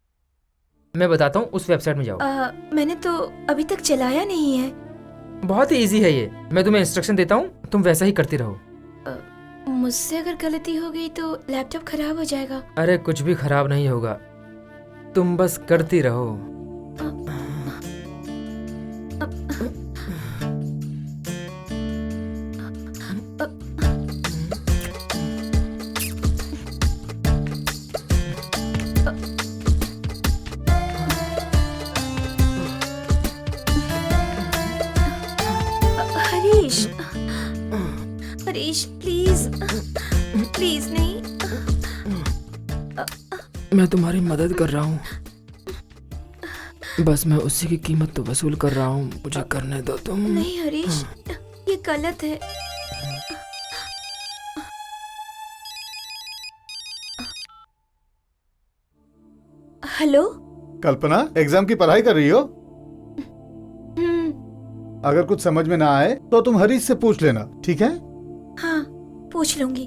मैं बताता हूँ, उस वेबसाइट में जाओ। मैंने तो अभी तक चलाया नहीं है। बहुत ही इजी है ये, मैं तुम्हें इंस्ट्रक्शन देता हूँ, तुम वैसा ही करती रहो। मुझसे अगर गलती हो गई तो लैपटॉप खराब हो जाएगा। अरे कुछ भी खराब नहीं होगा, तुम बस करती रहो। हरीश, हरीश प्लीज, प्लीज नहीं। मैं तुम्हारी मदद कर रहा हूँ, बस मैं उसी की कीमत तो वसूल कर रहा हूँ, मुझे करने दो तुम। नहीं हरीश, ये गलत है। हेलो कल्पना, एग्जाम की पढ़ाई कर रही हो? अगर कुछ समझ में ना आए तो तुम हरीश से पूछ लेना, ठीक है? हाँ, पूछ लूंगी।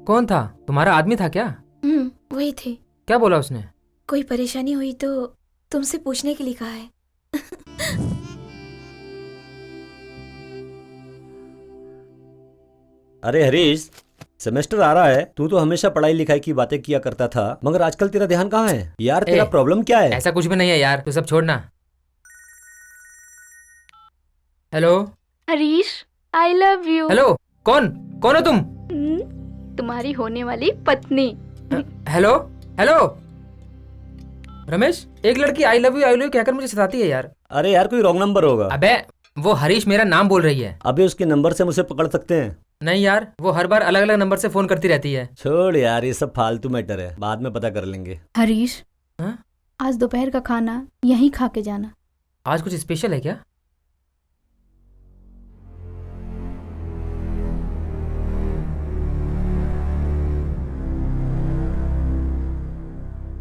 कौन था? तुम्हारा आदमी था क्या? वही थे। क्या बोला उसने? कोई परेशानी हुई तो तुमसे पूछने के लिए कहा है। अरे हरीश, सेमेस्टर आ रहा है, तू तो हमेशा पढ़ाई लिखाई की बातें किया करता था, मगर आजकल तेरा ध्यान कहाँ है यार? तेरा प्रॉब्लम क्या है? ऐसा कुछ भी नहीं है यार, तू सब छोड़ना। Hello Harish, I love you. Hello, कौन कौन हो तुम? तुम्हारी होने वाली पत्नी। हेलो हेलो रमेश, एक लड़की आई लव यू कहकर मुझे सताती है यार। अरे यार, कोई रॉन्ग नंबर होगा। अबे वो हरीश मेरा नाम बोल रही है। अबे उसके नंबर से मुझे पकड़ सकते हैं? नहीं यार, वो हर बार अलग अलग नंबर से फोन करती रहती है। छोड़ यार, ये सब फालतू मैटर है, बाद में पता कर लेंगे। हरीश, आज दोपहर का खाना यहीं खा के जाना। आज कुछ स्पेशल है क्या?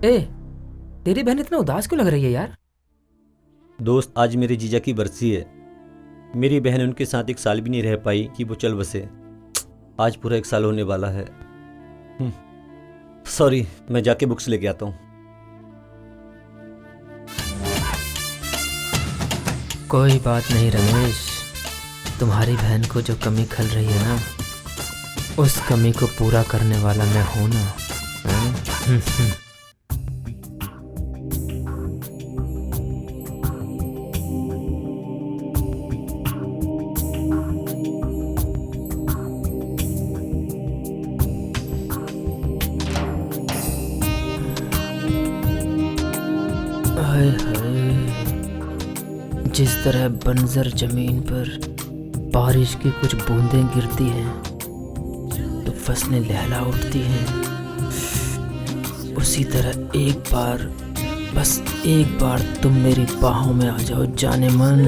ए, तेरी बहन इतना उदास क्यों लग रही है यार? दोस्त, आज मेरे जीजा की बरसी है, मेरी बहन उनके साथ 1 साल भी नहीं रह पाई कि वो चल बसे। आज पूरा 1 साल होने वाला है। सॉरी, मैं जाके बुक्स लेके आता हूँ। कोई बात नहीं रमेश, तुम्हारी बहन को जो कमी खल रही है ना, उस कमी को पूरा करने वाला मैं हूं ना। हाय हाय, जिस तरह बंजर जमीन पर बारिश की कुछ बूंदें गिरती हैं तो फसलें लहला उठती हैं, उसी तरह एक बार, बस एक बार तुम मेरी बाहों में आ जाओ जाने मन,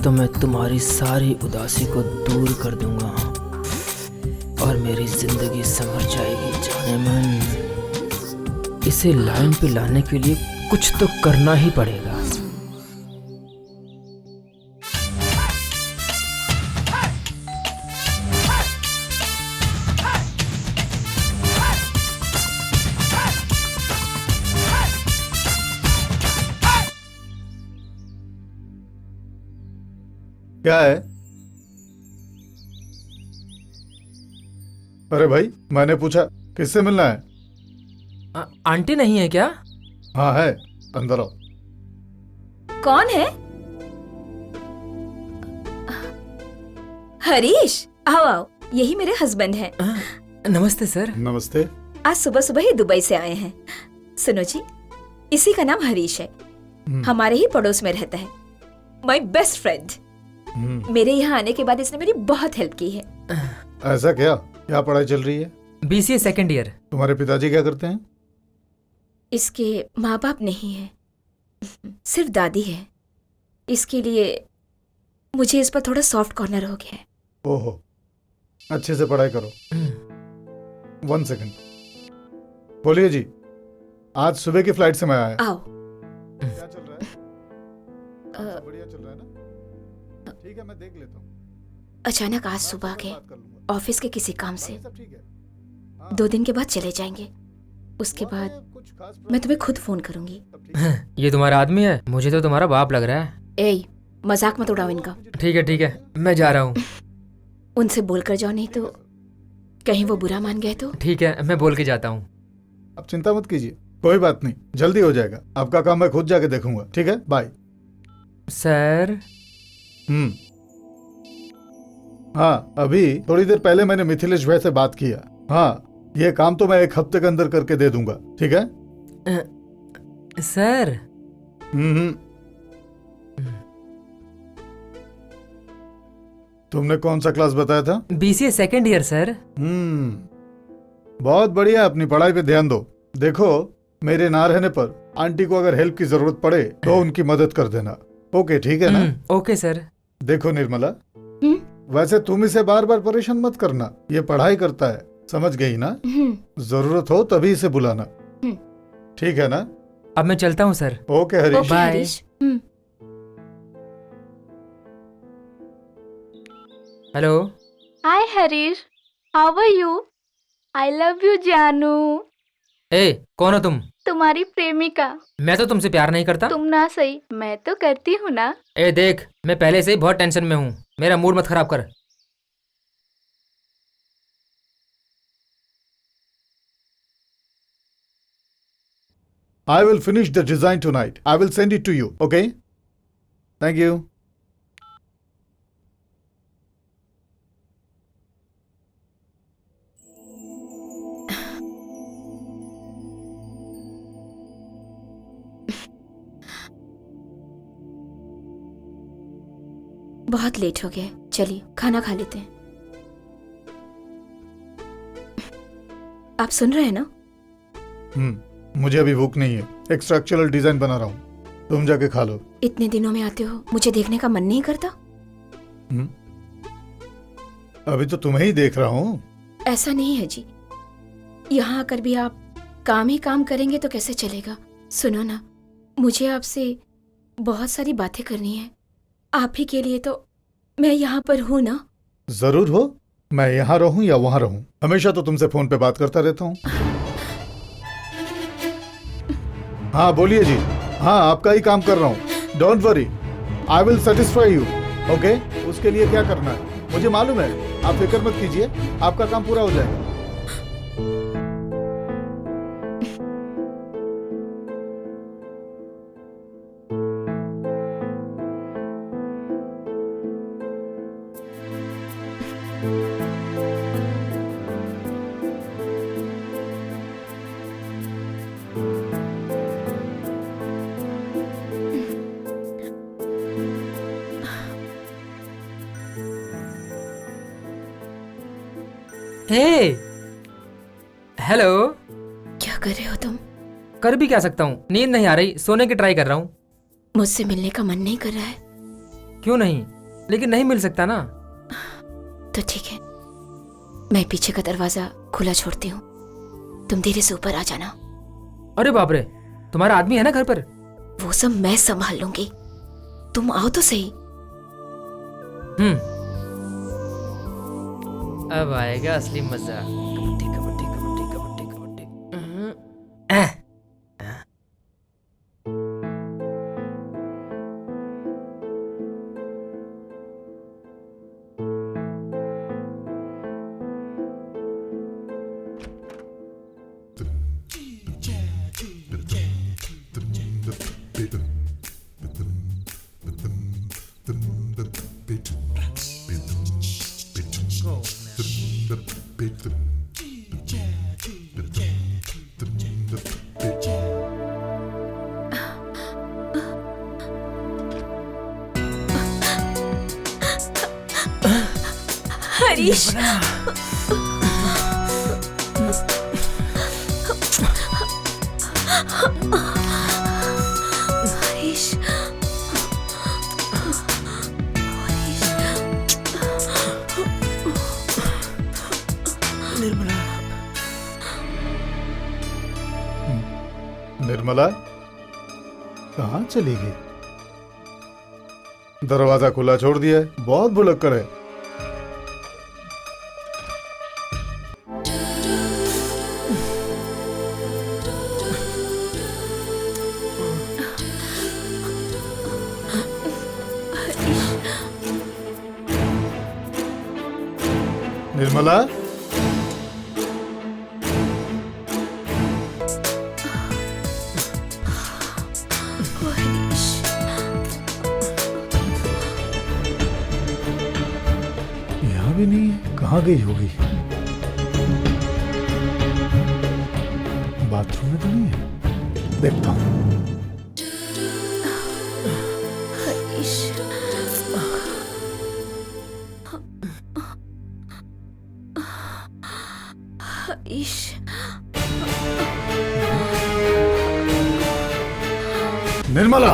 तो मैं तुम्हारी सारी उदासी को दूर कर दूंगा और मेरी जिंदगी संवर जाएगी जाने मन। इसे लाइन पे लाने के लिए कुछ तो करना ही पड़ेगा। क्या है? अरे भाई, मैंने पूछा किससे मिलना है? आंटी नहीं है क्या? हाँ है, अंदर आओ। कौन है? हरीश, आओ आओ, यही मेरे हस्बैंड हैं। नमस्ते सर। नमस्ते। आज सुबह सुबह ही दुबई से आए हैं। सुनो जी, इसी का नाम हरीश है, हमारे ही पड़ोस में रहता है, माय बेस्ट फ्रेंड। मेरे यहाँ आने के बाद इसने मेरी बहुत हेल्प की है। ऐसा क्या? क्या पढ़ाई चल रही है? BCA second year. तुम्हारे पिताजी क्या करते हैं? इसके माँ बाप नहीं है, सिर्फ दादी है, इसके लिए मुझे इस पर थोड़ा सॉफ्ट कॉर्नर हो गया है। ओहो, अच्छे से पढ़ाई करो। 1 सेकंड। बोलिए जी, आज सुबह की फ्लाइट से मैं आया। आओ। क्या चल रहा है? सब बढ़िया चल रहा है ना? ठीक है, मैं देख लेता हूँ। अचानक आज सुबह के ऑफिस के किसी काम से सब ठीक है। 2 दिन के बाद चले जाएंगे। उसके बाद मैं तुम्हें खुद फोन करूंगी। ये तुम्हारा आदमी है? मुझे तो तुम्हारा बाप लग रहा है। ए, मजाक मत उड़ाओ इनका। ठीक है, मैं जा रहा हूँ। उनसे बोल कर जाओ, नहीं तो कहीं वो बुरा मान गए तो। ठीक है, मैं बोल के जाता हूँ। अब चिंता मत कीजिए, कोई बात नहीं, जल्दी हो जाएगा। आपका काम मैं खुद जाके देखूंगा। ठीक है, बाय। सर। हाँ, अभी थोड़ी देर पहले मैंने मिथिलेश भाई से बात किया। हाँ, ये काम तो मैं 1 हफ्ते के अंदर करके दे दूंगा। ठीक है सर। तुमने कौन सा क्लास बताया था? BCA second year sir. बहुत बढ़िया, अपनी पढ़ाई पे ध्यान दो। देखो, मेरे ना रहने पर आंटी को अगर हेल्प की जरूरत पड़े तो उनकी मदद कर देना। ओके, ठीक है ना? Okay sir. देखो निर्मला, वैसे तुम इसे बार बार परेशान मत करना, ये पढ़ाई करता है, समझ गई ना? जरूरत हो तभी इसे बुलाना। ठीक है ना? अब मैं चलता हूँ sir. Okay Harish. Bye. Hello. Hi Harish, how are you? I love you जानू। ए, कौन हो तुम? तुम्हारी प्रेमिका। मैं तो तुमसे प्यार नहीं करता। तुम ना सही, मैं तो करती हूँ ना। ए देख, मैं पहले से ही बहुत टेंशन में हूँ, मेरा मूड मत खराब कर। I will finish the design tonight. I will send it to you. Okay? Thank you. बहुत लेट हो गया, चलिए खाना खा लेते हैं। आप सुन रहे हैं ना? मुझे अभी भूख नहीं है, एक स्ट्रक्चरल डिजाइन बना रहा हूँ, तुम जाके खा लो। इतने दिनों में आते हो, मुझे देखने का मन नहीं करता? अभी तो तुम्हें ही देख रहा हूँ। ऐसा नहीं है जी, यहाँ आकर भी आप काम ही काम करेंगे तो कैसे चलेगा? सुनो ना, मुझे आपसे बहुत सारी बातें करनी है। आप ही के लिए तो मैं यहाँ पर हूँ ना। जरूर हो, मैं यहाँ रहूं या वहाँ रहूं, हमेशा तो तुमसे फोन पे बात करता रहता हूँ। हाँ बोलिए जी। हाँ आपका ही काम कर रहा हूँ, don't worry, I will satisfy you. Okay, उसके लिए क्या करना है मुझे मालूम है, आप फिक्र मत कीजिए, आपका काम पूरा हो जाएगा। हे हेलो। क्या कर रहे हो तुम? कर भी क्या सकता हूँ, नींद नहीं आ रही, सोने की ट्राई कर रहा हूँ। मुझसे मिलने का मन नहीं कर रहा है? क्यों नहीं, लेकिन नहीं मिल सकता ना। तो ठीक है, मैं पीछे का दरवाजा खुला छोड़ती हूँ, तुम धीरे से ऊपर आ जाना। अरे बाप रे, तुम्हारा आदमी है ना घर पर? वो सब मैं संभाल लूंगी, तुम आओ तो सही। अब आएगा असली मजा। कबड्डी कबड्डी कबड्डी कबड्डी कबड्डी। हरीश, हरीश, निर्मला कहाँ चली गई? दरवाजा खुला छोड़ दिया है, बहुत भुलक्कड़ है। निर्मला, यहाँ भी नहीं है, कहाँ गई होगी? बाथरूम में तो नहीं है, देखता हूँ। हरीश, हरीश, निर्मला,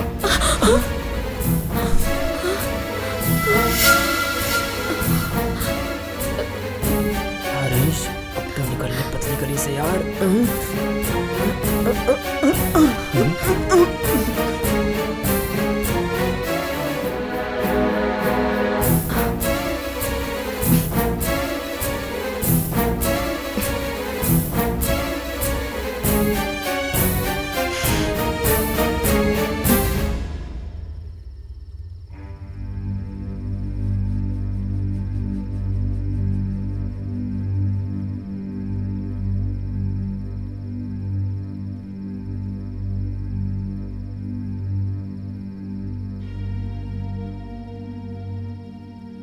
हरीश, अब तो निकल ले पतली गली से यार।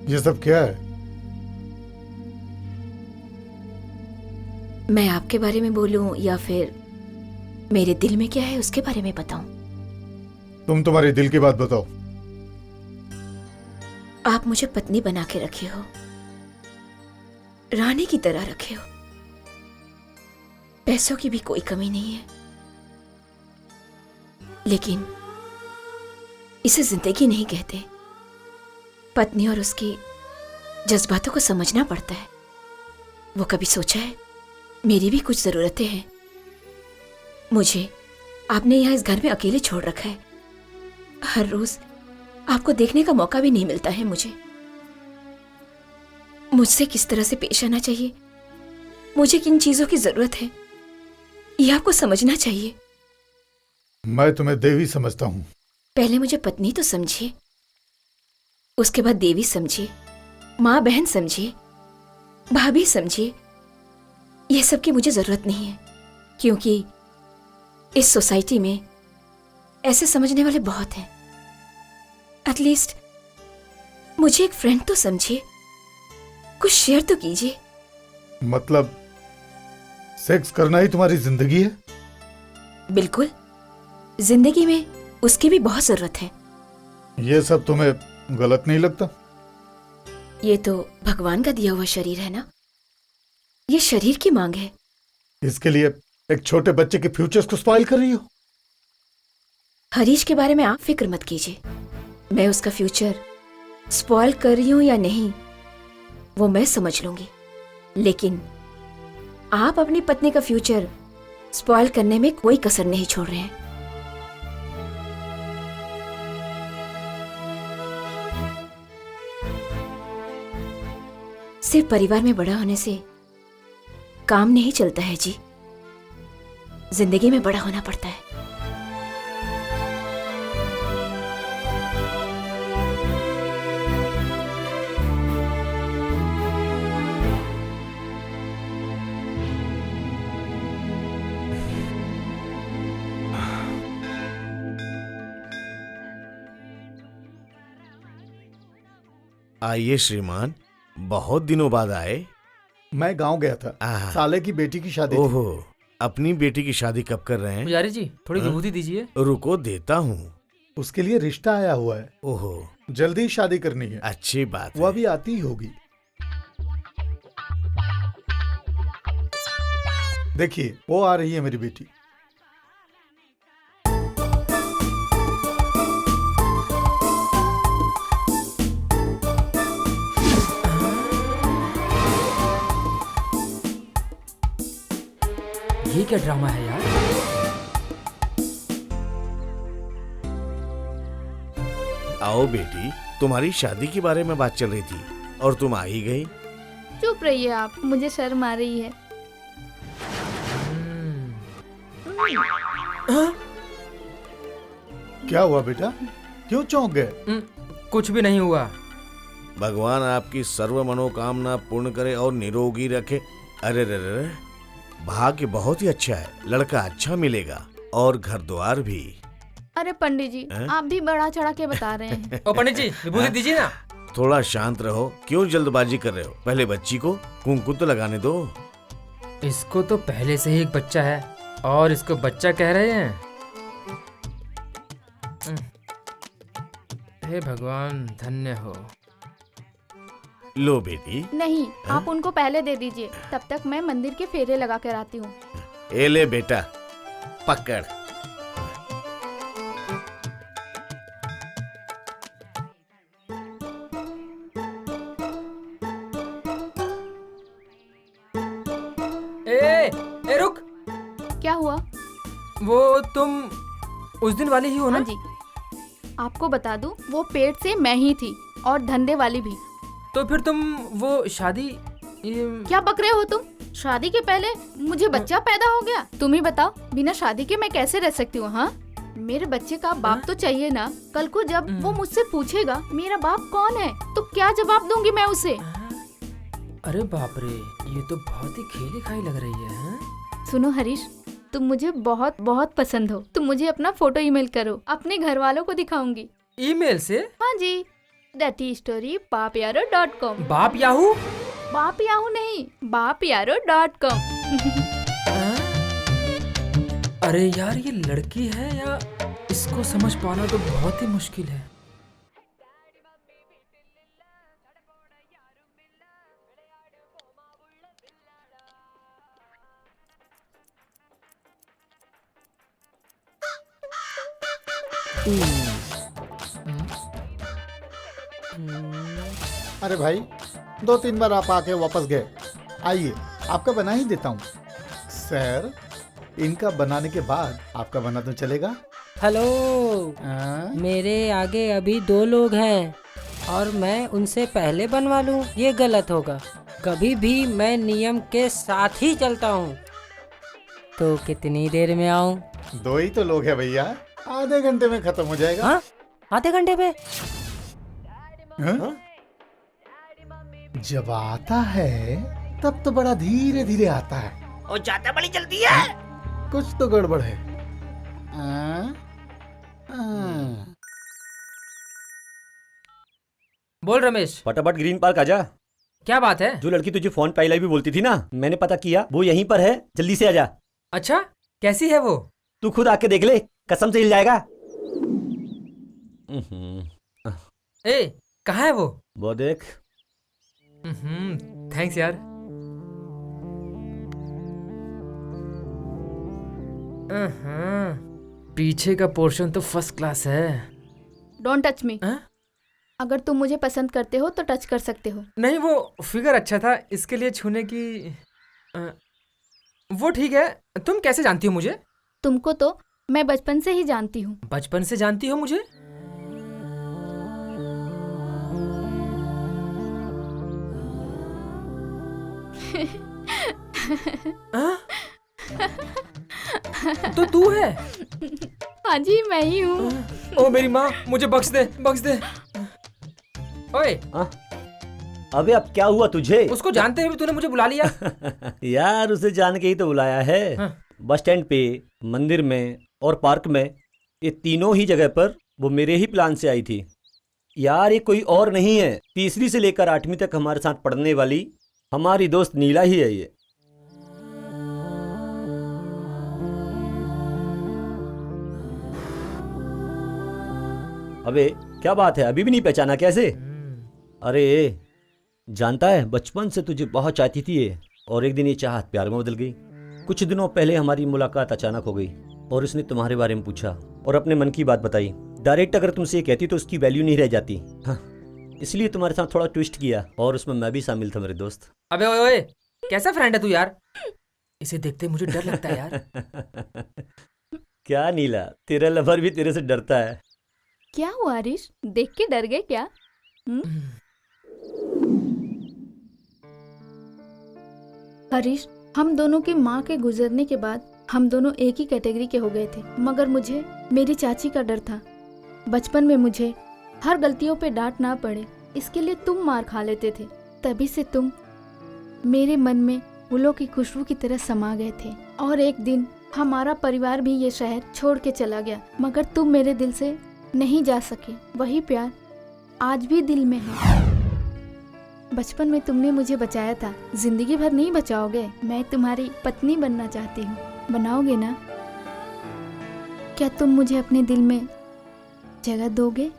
ये सब क्या है? मैं आपके बारे में बोलूं या फिर मेरे दिल में क्या है उसके बारे में बताऊं? तुम तुम्हारे दिल की बात बताओ। आप मुझे पत्नी बना के रखे हो, रानी की तरह रखे हो, पैसों की भी कोई कमी नहीं है, लेकिन इसे जिंदगी नहीं कहते। पत्नी और उसकी जज्बातों को समझना पड़ता है। वो कभी सोचा है मेरी भी कुछ जरूरतें हैं? मुझे आपने यहाँ इस घर में अकेले छोड़ रखा है। हर रोज आपको देखने का मौका भी नहीं मिलता है मुझे। मुझसे किस तरह से पेश आना चाहिए, मुझे किन चीजों की जरूरत है, ये आपको समझना चाहिए। मैं तुम्हें देवी समझता हूँ। पहले मुझे पत्नी तो समझिए, उसके बाद देवी समझिए, माँ बहन समझिए, भाभी समझिए। यह सब की मुझे जरूरत नहीं है, क्योंकि इस सोसाइटी में ऐसे समझने वाले बहुत हैं। एटलीस्ट मुझे एक फ्रेंड तो समझिए, कुछ शेयर तो कीजिए। मतलब सेक्स करना ही तुम्हारी जिंदगी है? बिल्कुल, जिंदगी में उसकी भी बहुत जरूरत है। ये सब तुम्हें गलत नहीं लगता? ये तो भगवान का दिया हुआ शरीर है ना, ये शरीर की मांग है। इसके लिए एक छोटे बच्चे के फ्यूचर्स को स्पॉइल कर रही हो? हरीश के बारे में आप फिक्र मत कीजिए, मैं उसका फ्यूचर स्पॉइल कर रही हूं या नहीं वो मैं समझ लूंगी, लेकिन आप अपनी पत्नी का फ्यूचर स्पॉइल करने में कोई कसर नहीं छोड़ रहे हैं। सिर्फ परिवार में बड़ा होने से काम नहीं चलता है जी, जिंदगी में बड़ा होना पड़ता है। आइए श्रीमान, बहुत दिनों बाद आए। मैं गांव गया था, साले की बेटी की शादी थी। ओहो, अपनी बेटी की शादी कब कर रहे हैं? पुजारी जी थोड़ी विभूति दीजिए। रुको देता हूँ। उसके लिए रिश्ता आया हुआ है। ओहो, जल्दी ही शादी करनी है। अच्छी बात वो है। अभी आती ही होगी। देखिए वो आ रही है मेरी बेटी। ये क्या ड्रामा है यार? आओ बेटी, तुम्हारी शादी के बारे में बात चल रही थी और तुम आ ही गई। चुप रहिए आप, मुझे शर्म आ रही है। क्या हुआ बेटा, क्यों चौंक गए? कुछ भी नहीं हुआ। भगवान आपकी सर्व मनोकामना पूर्ण करे और निरोगी रखे। अरे रे रे, भाग्य बहुत ही अच्छा है, लड़का अच्छा मिलेगा और घर द्वार भी। अरे पंडित जी, आप भी बड़ा चढ़ा के बता रहे हैं। ओ पंडित जी विभूति दीजिए ना। थोड़ा शांत रहो, क्यों जल्दबाजी कर रहे हो? पहले बच्ची को कुमकुम तो लगाने दो। इसको तो पहले से ही एक बच्चा है और इसको बच्चा कह रहे हैं। हे भगवान, धन्य हो। लो बेटी। नहीं, आप उनको पहले दे दीजिए, तब तक मैं मंदिर के फेरे लगा कर आती हूँ। ए ले बेटा, पकड़। ए रुक। क्या हुआ? वो तुम उस दिन वाली ही हो ना? हाँ जी। आपको बता दूं, वो पेट से मैं ही थी और धंधे वाली भी। तो फिर तुम वो शादी क्या बक रहे हो तुम? शादी के पहले मुझे बच्चा पैदा हो गया। तुम ही बताओ, बिना शादी के मैं कैसे रह सकती हूँ? हाँ, मेरे बच्चे का बाप तो चाहिए ना। कल को जब वो मुझसे पूछेगा मेरा बाप कौन है, तो क्या जवाब दूंगी मैं उसे? अरे बाप रे, ये तो बहुत ही खेली खाई लग रही है। हाँ? सुनो हरीश, तुम मुझे बहुत बहुत पसंद हो। तुम मुझे अपना फोटो ईमेल करो, अपने घर वालों को दिखाऊंगी। ईमेल से? हाँ जी, dathistory@baapyaro.com। बाप याहू? बाप याहू नहीं, baapyaro.com। अरे यार, ये लड़की है या इसको समझ पाना तो बहुत ही मुश्किल है। अरे भाई, 2-3 बार आप आके वापस गए। आइए, आपका बना ही देता हूँ। सर, इनका बनाने के बाद आपका बना तो चलेगा? हेलो, हाँ? मेरे आगे अभी 2 लोग हैं और मैं उनसे पहले बनवा लूं, ये गलत होगा। कभी भी मैं नियम के साथ ही चलता हूँ। तो कितनी देर में आऊँ? 2 ही तो लोग हैं भैया, आधे घंटे में खत्म हो जाएगा। हाँ, आधे घंटे में? हाँ? जब आता है तब तो बड़ा धीरे धीरे आता है और जाता बड़ी जल्दी है। कुछ तो गड़बड़ है। हाँ? हाँ। बोल रमेश। फटाफट ग्रीन पार्क आजा। क्या बात है? जो लड़की तुझे फोन पे आई लव यू बोलती थी ना, मैंने पता किया, वो यहीं पर है, जल्दी से आजा। अच्छा, कैसी है वो? तू खुद आके देख ले, कसम से हिल जाएगा। ए, कहाँ है वो? वो देख। थैंक्स यार। पीछे का पोर्शन तो फर्स्ट क्लास है। Don't touch me. अगर तुम मुझे पसंद करते हो तो टच कर सकते हो। नहीं, वो फिगर अच्छा था, इसके लिए छूने की वो ठीक है। तुम कैसे जानती हो मुझे? तुमको तो मैं बचपन से ही जानती हूँ। बचपन से जानती हो मुझे? तो तू है? हाँ जी, मैं ही हूँ। ओ मेरी माँ, मुझे बख्श दे, बख्श दे। ओए, अबे अब क्या हुआ तुझे? उसको जानते हुए भी तूने मुझे बुला लिया। यार उसे जान के ही तो बुलाया है। बस स्टैंड पे, मंदिर में और पार्क में, ये तीनों ही जगह पर वो मेरे ही प्लान से आई थी। यार ये कोई और नहीं है, तीसरी से लेकर 8वीं तक हमारे साथ पढ़ने वाली हमारी दोस्त नीला ही है ये। अबे क्या बात है, अभी भी नहीं पहचाना कैसे? अरे जानता है, बचपन से तुझे बहुत चाहती थी ये, और एक दिन ये चाहत प्यार में बदल गई। कुछ दिनों पहले हमारी मुलाकात अचानक हो गई और उसने तुम्हारे बारे में पूछा और अपने मन की बात बताई। डायरेक्ट अगर तुमसे ये कहती तो उसकी वैल्यू नहीं रह जाती। हाँ, इसलिए तुम्हारे साथ थोड़ा ट्विस्ट किया और उसमें मैं भी शामिल था मेरे दोस्त। अबे ओए ओए, कैसा फ्रेंड है तू यार? इसे देखते मुझे डर लगता है यार। क्या नीला, तेरा लवर भी तेरे से डरता है। क्या हुआ हरीश, देख के डर गए क्या? हरीश, हम दोनों की माँ के गुजरने के बाद हम दोनों एक ही कैटेगरी के हो गए थे, मगर मुझे मेरी चाची का डर था। बचपन में मुझे हर गलतियों पे डांट ना पड़े, इसके लिए तुम मार खा लेते थे। तभी से तुम मेरे मन में फूलों की खुशबू की तरह समा गए थे। और एक दिन हमारा परिवार भी ये शहर छोड़ के चला गया, मगर तुम मेरे दिल से नहीं जा सके। वही प्यार आज भी दिल में है। बचपन में तुमने मुझे बचाया था, जिंदगी भर नहीं बचाओगे? मैं तुम्हारी पत्नी बनना चाहती हूँ, बनाओगे ना? क्या तुम मुझे अपने दिल में जगह दोगे?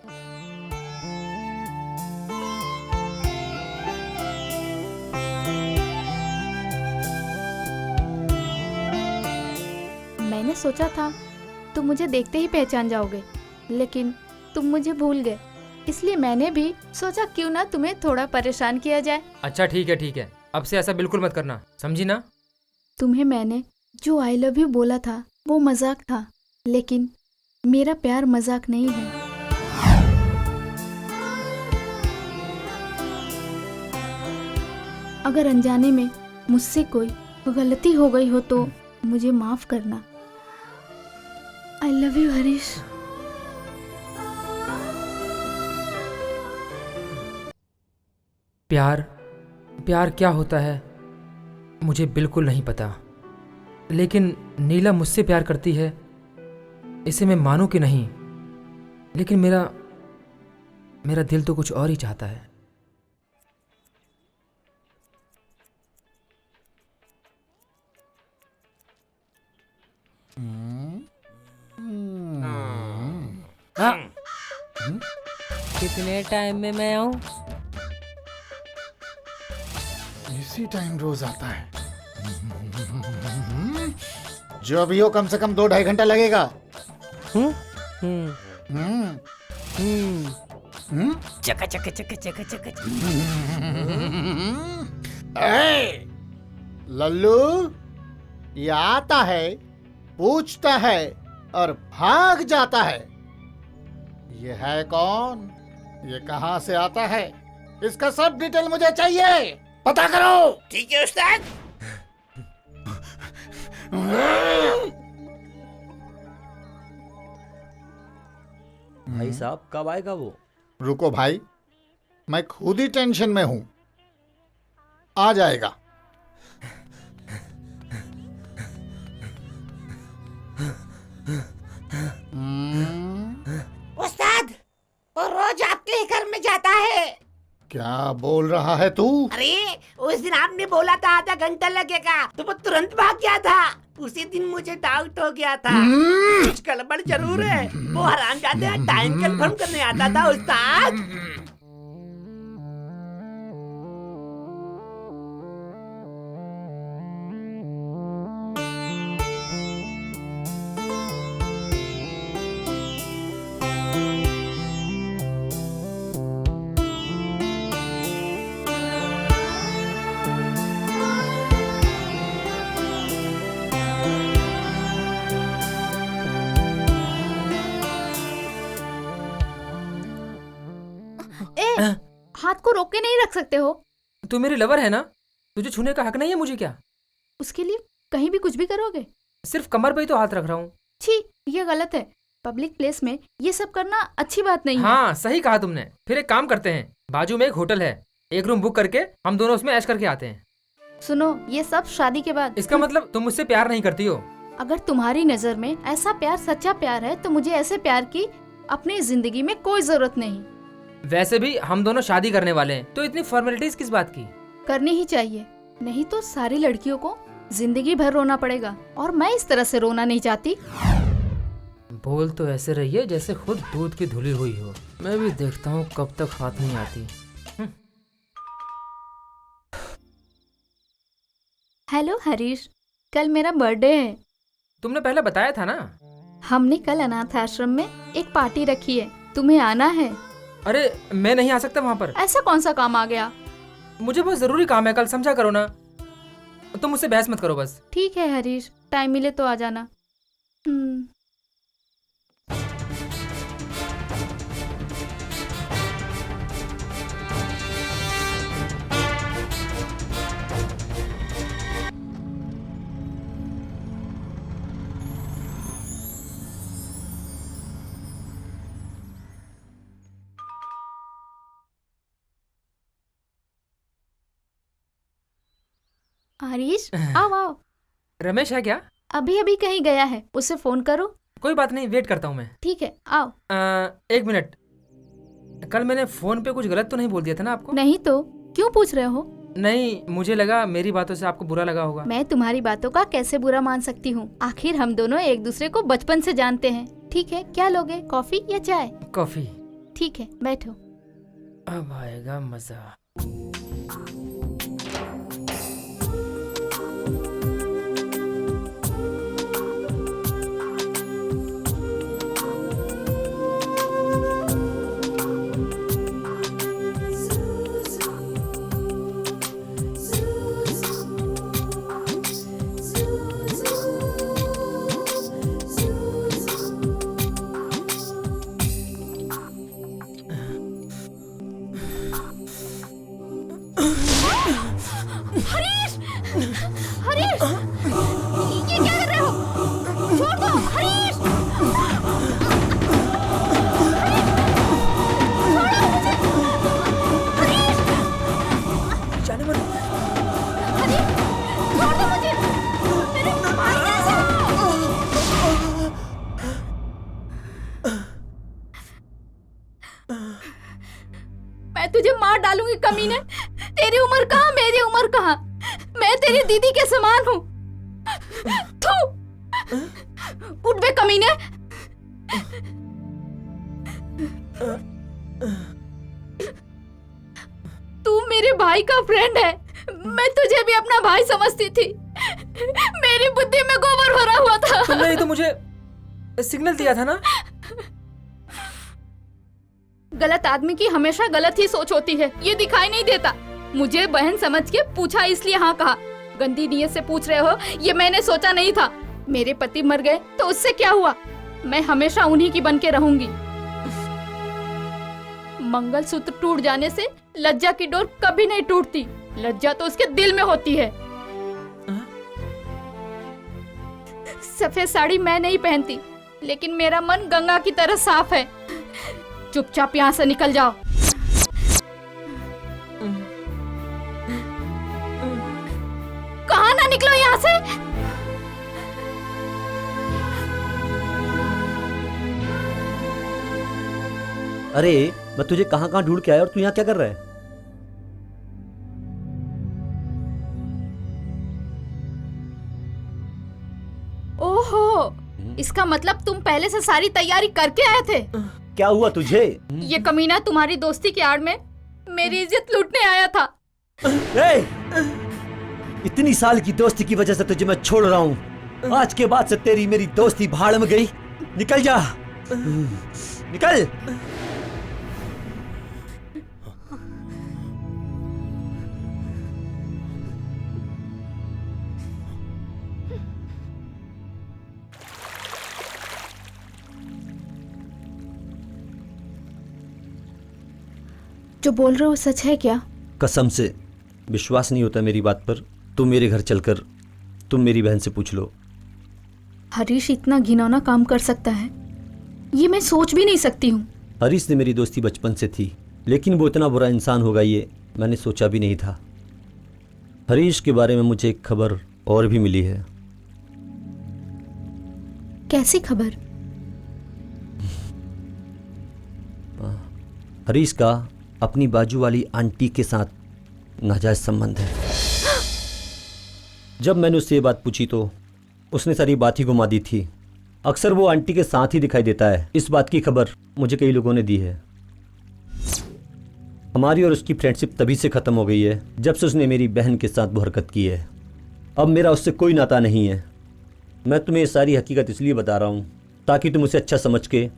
मैंने सोचा था तुम मुझे देखते ही पहचान जाओगे, लेकिन तुम मुझे भूल गए। इसलिए मैंने भी सोचा क्यों ना तुम्हें थोड़ा परेशान किया जाए। अच्छा ठीक है, अब से ऐसा बिल्कुल मत करना, समझी ना? तुम्हें मैंने जो आई लव यू बोला था वो मजाक था, लेकिन मेरा प्यार मजाक नहीं है। अगर अनजाने में मुझसे कोई गलती हो गई हो तो मुझे माफ करना। आई लव यू हरीश। प्यार क्या होता है मुझे बिल्कुल नहीं पता, लेकिन नीला मुझसे प्यार करती है, इसे मैं मानूं कि नहीं, लेकिन मेरा दिल तो कुछ और ही चाहता है। कितने टाइम में मैं आऊँ? इसी टाइम रोज आता है। जो भी हो, कम से कम 2-2.5 घंटा लगेगा। चका चका चका चका चका। लल्लू, ये आता है, पूछता है और भाग जाता है। ये है कौन? ये कहाँ से आता है? इसका सब डिटेल मुझे चाहिए। पता करो। ठीक है उस्ताद। भाई साहब कब आएगा वो? रुको भाई, मैं खुद ही टेंशन में हूं। आ जाएगा। उस्ताद, वो रोज आपके ही घर में जाता है। क्या बोल रहा है तू? अरे उस दिन आपने बोला था आधा घंटा लगेगा, तो वो तुरंत भाग गया था। उसी दिन मुझे डाउट हो गया था कुछ गड़बड़ जरूर है। वो हरामजादा टाइम कंफर्म करने आता था उस्ताद। हाथ को रोक के नहीं रख सकते हो? तू मेरी लवर है ना, तुझे छूने का हक नहीं है मुझे क्या? उसके लिए कहीं भी कुछ भी करोगे? सिर्फ कमर पे ही तो हाथ रख रहा हूँ। छी, ये गलत है। पब्लिक प्लेस में ये सब करना अच्छी बात नहीं है। हाँ सही कहा तुमने। फिर एक काम करते हैं, बाजू में एक होटल है, एक रूम बुक करके हम दोनों उसमें ऐश करके आते हैं। सुनो, ये सब शादी के बाद। इसका मतलब तुम मुझसे प्यार नहीं करती हो? अगर तुम्हारी नजर में ऐसा प्यार सच्चा प्यार है तो मुझे ऐसे प्यार की अपनी जिंदगी में कोई जरूरत नहीं। वैसे भी हम दोनों शादी करने वाले हैं, तो इतनी फॉर्मेलिटीज किस बात की? करनी ही चाहिए, नहीं तो सारी लड़कियों को जिंदगी भर रोना पड़ेगा, और मैं इस तरह से रोना नहीं चाहती। बोल तो ऐसे रही है जैसे खुद दूध की धुली हुई हो। मैं भी देखता हूँ कब तक हाथ नहीं आती। हेलो हरीश, कल मेरा बर्थडे है। तुमने पहले बताया था ना। हमने कल अनाथ आश्रम में एक पार्टी रखी है, तुम्हें आना है। अरे मैं नहीं आ सकता वहाँ पर। ऐसा कौन सा काम आ गया? मुझे बहुत जरूरी काम है, कल समझा करो ना। तुम मुझसे बहस मत करो बस। ठीक है हरीश, टाइम मिले तो आ जाना। हरीश आओ आओ। रमेश है क्या? अभी अभी कहीं गया है, उसे फोन करो। कोई बात नहीं, वेट करता हूँ मैं। ठीक है आओ। एक मिनट, कल मैंने फोन पे कुछ गलत तो नहीं बोल दिया था ना आपको? नहीं तो क्यों पूछ रहे हो? नहीं, मुझे लगा मेरी बातों से आपको बुरा लगा होगा। मैं तुम्हारी बातों का कैसे बुरा मान सकती हूँ? आखिर हम दोनों एक दूसरे को बचपन से जानते हैं। ठीक है, क्या लोगे, कॉफी या चाय? कॉफी। ठीक है, बैठो। अब आएगा मजा। मैं तुझे मार डालूंगी कमीने। तेरी उम्र कहाँ, मेरी उम्र कहाँ? मैं तेरी दीदी के समान हूँ। तू उठ बे कमीने। तू मेरे भाई का फ्रेंड है, मैं तुझे भी अपना भाई समझती थी। मेरी बुद्धि में गोबर भरा हुआ था। तुमने ही तो मुझे सिग्नल दिया था ना। गलत आदमी की हमेशा गलत ही सोच होती है, ये दिखाई नहीं देता। मुझे बहन समझ के पूछा इसलिए हाँ कहा। गंदी नीयत से पूछ रहे हो, ये मैंने सोचा नहीं था। मेरे पति मर गए तो उससे क्या हुआ? मैं हमेशा उन्हीं की बन के रहूंगी। मंगलसूत्र टूट जाने से लज्जा की डोर कभी नहीं टूटती। लज्जा तो उसके दिल में होती है। सफेद साड़ी मैं नहीं पहनती, लेकिन मेरा मन गंगा की तरह साफ है। चुपचाप यहाँ से निकल जाओ। कहाँ ना निकलो यहाँ से। अरे मैं तुझे कहाँ कहाँ ढूंढ के आया और तू यहाँ क्या कर रहा है? ओहो, इसका मतलब तुम पहले से सारी तैयारी करके आए थे। क्या हुआ तुझे? ये कमीना तुम्हारी दोस्ती की आड़ में मेरी इज्जत लूटने आया था। ए! इतनी साल की दोस्ती की वजह से तुझे मैं छोड़ रहा हूँ। आज के बाद से तेरी मेरी दोस्ती भाड़ में गई। निकल जा, निकल। जो बोल रहे हो सच है क्या? कसम से विश्वास नहीं होता मेरी बात पर। तुम मेरे घर चलकर तुम मेरी बहन से पूछ लो। हरीश इतना घिनौना काम कर सकता है, ये मैं सोच भी नहीं सकती हूँ। हरीश ने मेरी दोस्ती बचपन से थी, लेकिन वो इतना बुरा इंसान होगा ये मैंने सोचा भी नहीं था। हरीश के बारे में मुझे एक खबर और भी मिली है। कैसी खबर? हरीश का अपनी बाजू वाली आंटी के साथ नाजायज संबंध है। जब मैंने उससे ये बात पूछी तो उसने सारी बात ही घुमा दी थी। अक्सर वो आंटी के साथ ही दिखाई देता है। इस बात की खबर मुझे कई लोगों ने दी है। हमारी और उसकी फ्रेंडशिप तभी से ख़त्म हो गई है जब से उसने मेरी बहन के साथ वो हरकत की है। अब मेरा उससे कोई नाता नहीं है। मैं तुम्हें ये सारी हकीकत इसलिए बता रहा हूँ ताकि तुम उसे अच्छा समझ के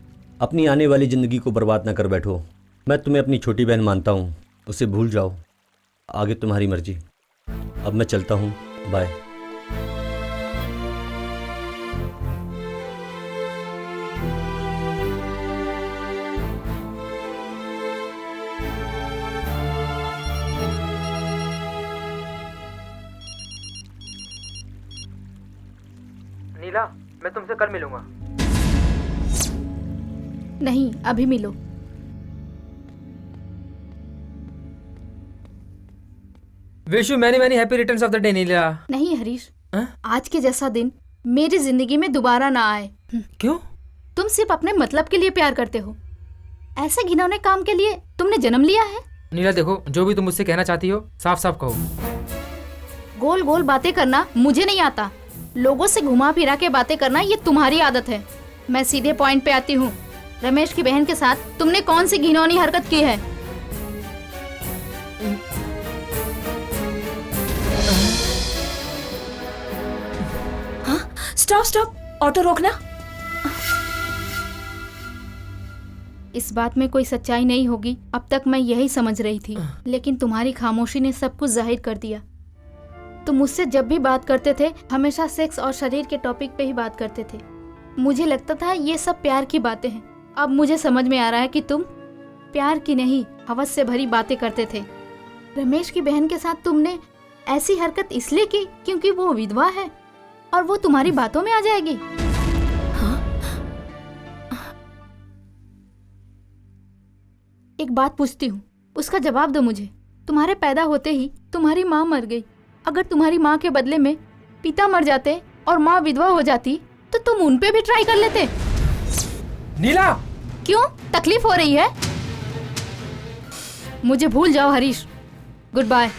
अपनी आने वाली ज़िंदगी को बर्बाद ना कर बैठो। मैं तुम्हें अपनी छोटी बहन मानता हूँ, उसे भूल जाओ। आगे तुम्हारी मर्जी। अब मैं चलता हूँ, बाय। नीला, मैं तुमसे कल मिलूंगा। नहीं, अभी मिलो। Wish you many many happy returns of the day Nila. नहीं हरीश, हाँ? आज के जैसा दिन मेरी जिंदगी में दोबारा ना आए। क्यों? तुम सिर्फ अपने मतलब के लिए प्यार करते हो। ऐसे घिनौने काम के लिए तुमने जन्म लिया है। नीला देखो, जो भी तुम मुझसे कहना चाहती हो साफ साफ कहो। गोल गोल बातें करना मुझे नहीं आता। लोगों से घुमा फिरा के बातें करना ये तुम्हारी आदत है। मैं सीधे पॉइंट पे आती हूँ। रमेश की बहन के साथ तुमने कौन सी घिनौनी हरकत की है? स्टॉप स्टॉप, ऑटो रोकना। इस बात में कोई सच्चाई नहीं होगी, अब तक मैं यही समझ रही थी, लेकिन तुम्हारी खामोशी ने सब कुछ जाहिर कर दिया। तुम मुझसे जब भी बात करते थे हमेशा सेक्स और शरीर के टॉपिक पे ही बात करते थे। मुझे लगता था ये सब प्यार की बातें हैं। अब मुझे समझ में आ रहा है कि तुम प्यार की नहीं, हवस से भरी बातें करते थे। रमेश की बहन के साथ तुमने ऐसी हरकत इसलिए की क्योंकि वो विधवा है और वो तुम्हारी बातों में आ जाएगी। हाँ? एक बात पूछती हूँ, उसका जवाब दो मुझे। तुम्हारे पैदा होते ही तुम्हारी माँ मर गई। अगर तुम्हारी माँ के बदले में पिता मर जाते और माँ विधवा हो जाती तो तुम उन पे भी ट्राई कर लेते। नीला! क्यों, तकलीफ हो रही है? मुझे भूल जाओ हरीश। Good bye.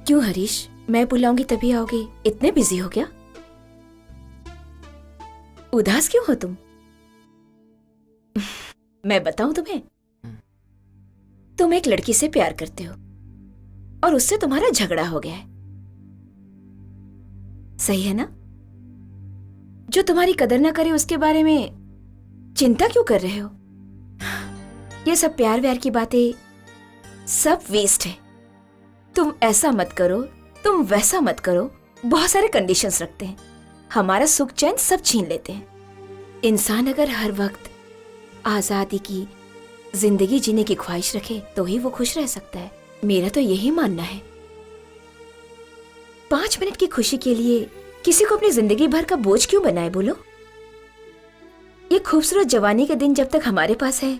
क्यों हरीश, मैं बुलाऊंगी तभी आओगे? इतने बिजी हो क्या? उदास क्यों हो तुम? मैं बताऊं तुम्हें, तुम एक लड़की से प्यार करते हो और उससे तुम्हारा झगड़ा हो गया है, सही है ना? जो तुम्हारी कदर ना करे उसके बारे में चिंता क्यों कर रहे हो? ये सब प्यार व्यार की बातें सब वेस्ट है। तुम ऐसा मत करो, तुम वैसा मत करो, बहुत सारे कंडीशंस रखते हैं, हमारा सुख चैन सब छीन लेते हैं। इंसान अगर हर वक्त आजादी की जिंदगी जीने की ख्वाहिश रखे तो ही वो खुश रह सकता है। मेरा तो यही मानना है। 5 मिनट की खुशी के लिए किसी को अपनी जिंदगी भर का बोझ क्यों बनाए बोलो? ये खूबसूरत जवानी के दिन जब तक हमारे पास है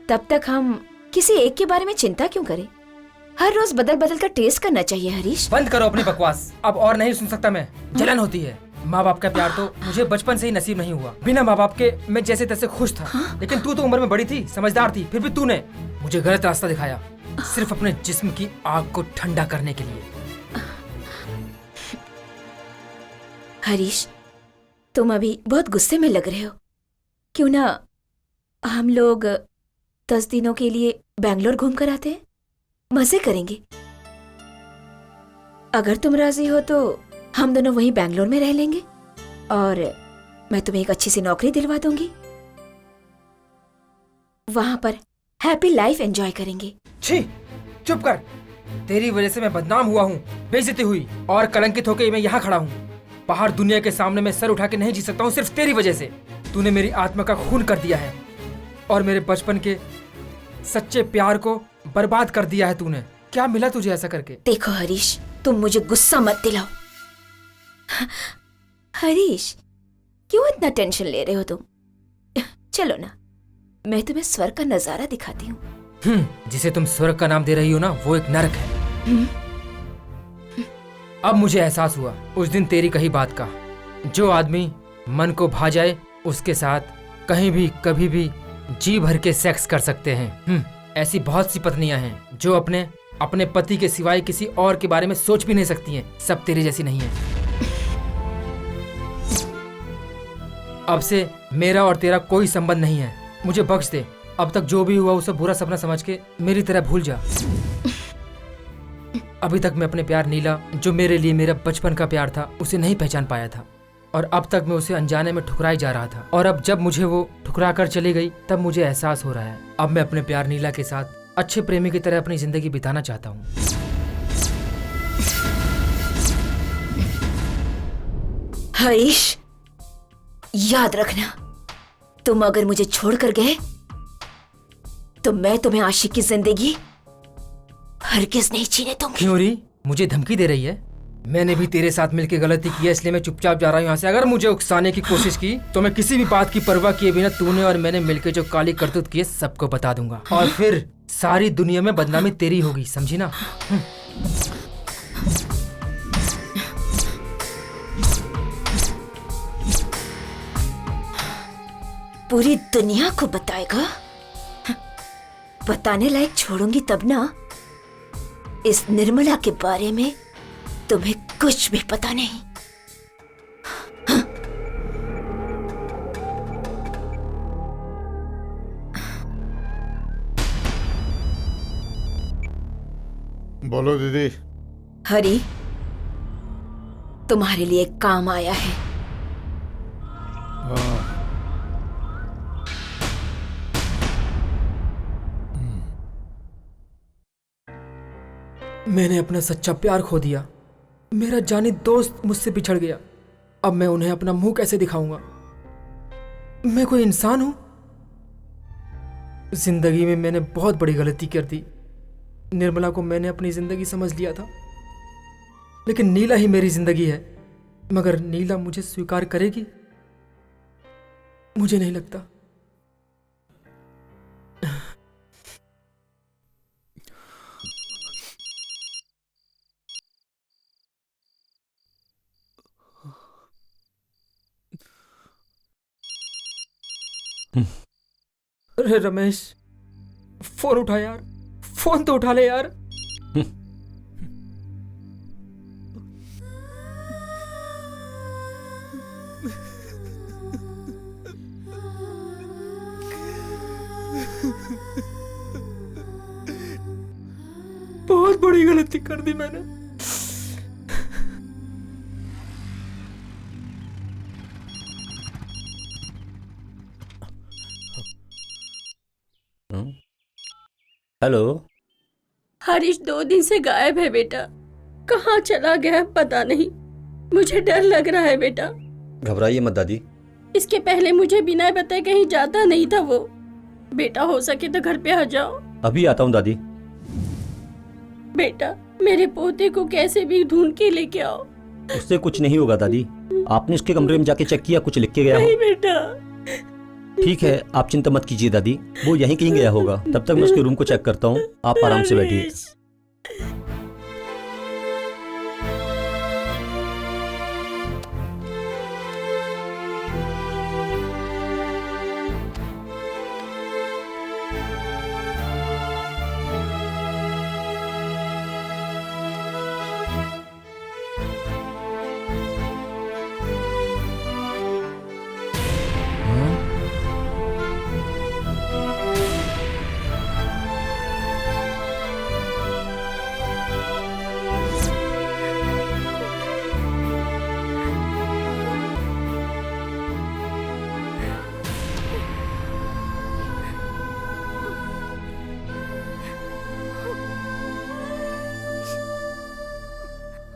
तब तक हम किसी एक के बारे में चिंता क्यों करें? हर रोज बदल बदल कर टेस्ट करना चाहिए। हरीश, बंद करो अपनी बकवास, अब और नहीं सुन सकता मैं। जलन होती है। माँ बाप का प्यार तो मुझे बचपन से ही नसीब नहीं हुआ। बिना माँ बाप के मैं जैसे तैसे खुश था। लेकिन तू तो उम्र में बड़ी थी, समझदार थी, फिर भी तूने मुझे गलत रास्ता दिखाया, सिर्फ अपने जिस्म की आग को ठंडा करने के लिए। हरीश, तुम अभी बहुत गुस्से में लग रहे हो। क्यों ना हम लोग 10 दिनों के लिए बैंगलोर घूम कर आते हैं, मजे करेंगे। अगर तुम राजी हो तो हम दोनों वहीं बैंगलोर में रह लेंगे और मैं तुम्हें एक अच्छी सी नौकरी दिलवा दूंगी। वहां पर हैप्पी लाइफ एंजॉय करेंगे। छी, चुप कर। तेरी वजह से मैं बदनाम हुआ हूँ, बेइज्जती हुई और कलंकित होकर मैं यहाँ खड़ा हूँ। बाहर दुनिया के सामने मैं सर उठा के नहीं जी सकता हूँ, सिर्फ तेरी वजह से। तूने मेरी आत्मा का खून कर दिया है और मेरे बचपन के सच्चे प्यार को बर्बाद कर दिया है तूने। क्या मिला तुझे ऐसा करके? देखो हरीश, तुम मुझे गुस्सा मत दिलाओ। हरीश, क्यों इतना टेंशन ले रहे हो तुम? चलो ना, मैं तुम्हें स्वर्ग का नजारा दिखाती हूँ। जिसे तुम स्वर्ग का नाम दे रही हो ना, वो एक नरक है। अब मुझे एहसास हुआ उस दिन तेरी कही बात का। जो आदमी मन को भा जाए उसके साथ कहीं भी कभी भी जी भर के सेक्स कर सकते हैं। ऐसी बहुत सी पत्नियां हैं जो अपने पति के सिवाय किसी और के बारे में सोच भी नहीं सकती हैं। सब तेरी जैसी नहीं है। अब से मेरा और तेरा कोई संबंध नहीं है। मुझे बख्श दे। अब तक जो भी हुआ उसे बुरा सपना समझ के मेरी तरह भूल जा। अभी तक मैं अपने प्यार नीला, जो मेरे लिए मेरा बचपन का प्यार था, उसे नहीं पहचान पाया था और अब तक मैं उसे अनजाने में ठुकराई जा रहा था। और अब जब मुझे वो ठुकरा कर चली गई तब मुझे एहसास हो रहा है अब मैं अपने प्यार नीला के साथ अच्छे प्रेमी की तरह अपनी जिंदगी बिताना चाहता हूँ। हरीश, याद रखना, तुम अगर मुझे छोड़कर गए तो मैं तुम्हें आशिक की जिंदगी हरगिज नहीं जीने दूंगी। क्यों री, मुझे धमकी दे रही है? मैंने भी तेरे साथ मिलकर गलती की है, इसलिए मैं चुपचाप जा रहा हूँ यहाँ से। अगर मुझे उकसाने की कोशिश की तो मैं किसी भी बात की परवाह किए बिना तूने और मैंने मिलकर जो काली करतूत की है सबको बता दूंगा और फिर सारी दुनिया में बदनामी तेरी होगी, समझी ना? पूरी दुनिया को बताएगा? बताने लायक छोड़ूंगी तब ना। इस निर्मला के बारे में तुम्हें कुछ भी पता नहीं। बोलो दीदी। हरी, तुम्हारे लिए काम आया है। मैंने अपना सच्चा प्यार खो दिया। मेरा जानी दोस्त मुझसे बिछड़ गया। अब मैं उन्हें अपना मुंह कैसे दिखाऊंगा? मैं कोई इंसान हूं? जिंदगी में मैंने बहुत बड़ी गलती कर दी। निर्मला को मैंने अपनी जिंदगी समझ लिया था, लेकिन नीला ही मेरी जिंदगी है। मगर नीला मुझे स्वीकार करेगी? मुझे नहीं लगता। अरे रमेश, फोन उठा यार, फोन तो उठा ले यार। बहुत बड़ी गलती कर दी मैंने। हेलो। हरीश 2 दिन से गायब है बेटा। कहाँ चला गया पता नहीं। मुझे डर लग रहा है बेटा। घबराइए मत दादी। इसके पहले मुझे बिना बताए कहीं जाता नहीं था वो। बेटा हो सके तो घर पे आ जाओ। अभी आता हूँ दादी। बेटा मेरे पोते को कैसे भी ढूंढ के लेके आओ। उससे कुछ नहीं होगा दादी। आपने उसके कमरे में जाके चेक किया, कुछ लिख के गया हो? नहीं बेटा। ठीक है, आप चिंता मत कीजिए दादी, वो यहीं कहीं गया होगा। तब तक मैं उसके रूम को चेक करता हूँ, आप आराम से बैठिए।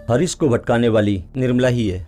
हरीश को भटकाने वाली निर्मला ही है।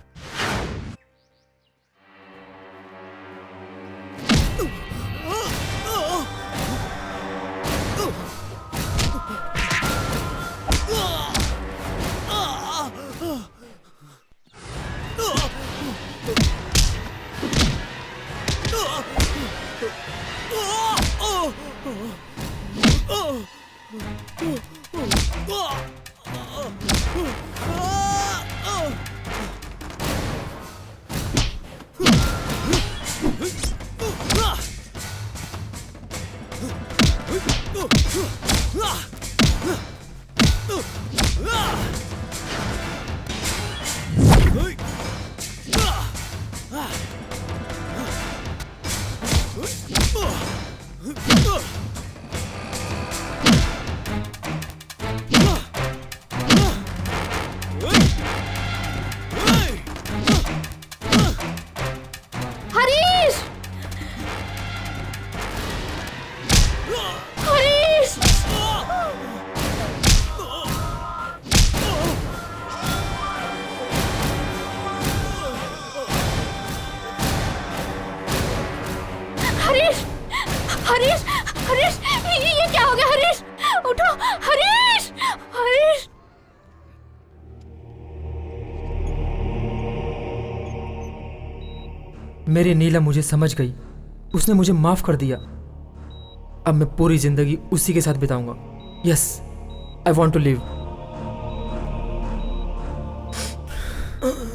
हरीश, हरीश, ये क्या हो गया? हरीश, उठो। हरीश, हरीश। मेरी नीला मुझे समझ गई, उसने मुझे माफ कर दिया। अब मैं पूरी जिंदगी उसी के साथ बिताऊंगा। Yes, I want to live.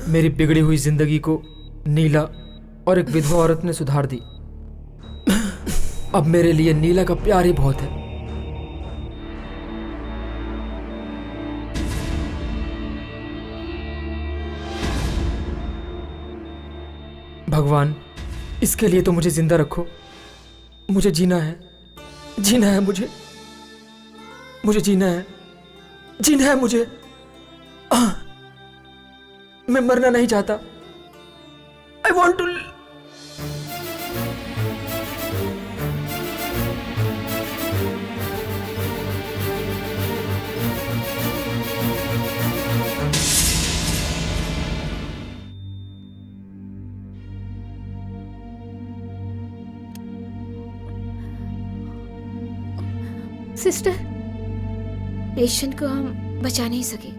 मेरी बिगड़ी हुई जिंदगी को नीला और एक विधवा औरत ने सुधार दी। अब मेरे लिए नीला का प्यार ही बहुत है। भगवान, इसके लिए तो मुझे जिंदा रखो। मुझे जीना है, जीना है मुझे जीना है, जीना है मुझे। मैं मरना नहीं चाहता। I want to. Sister, patient को हम बचा नहीं सके।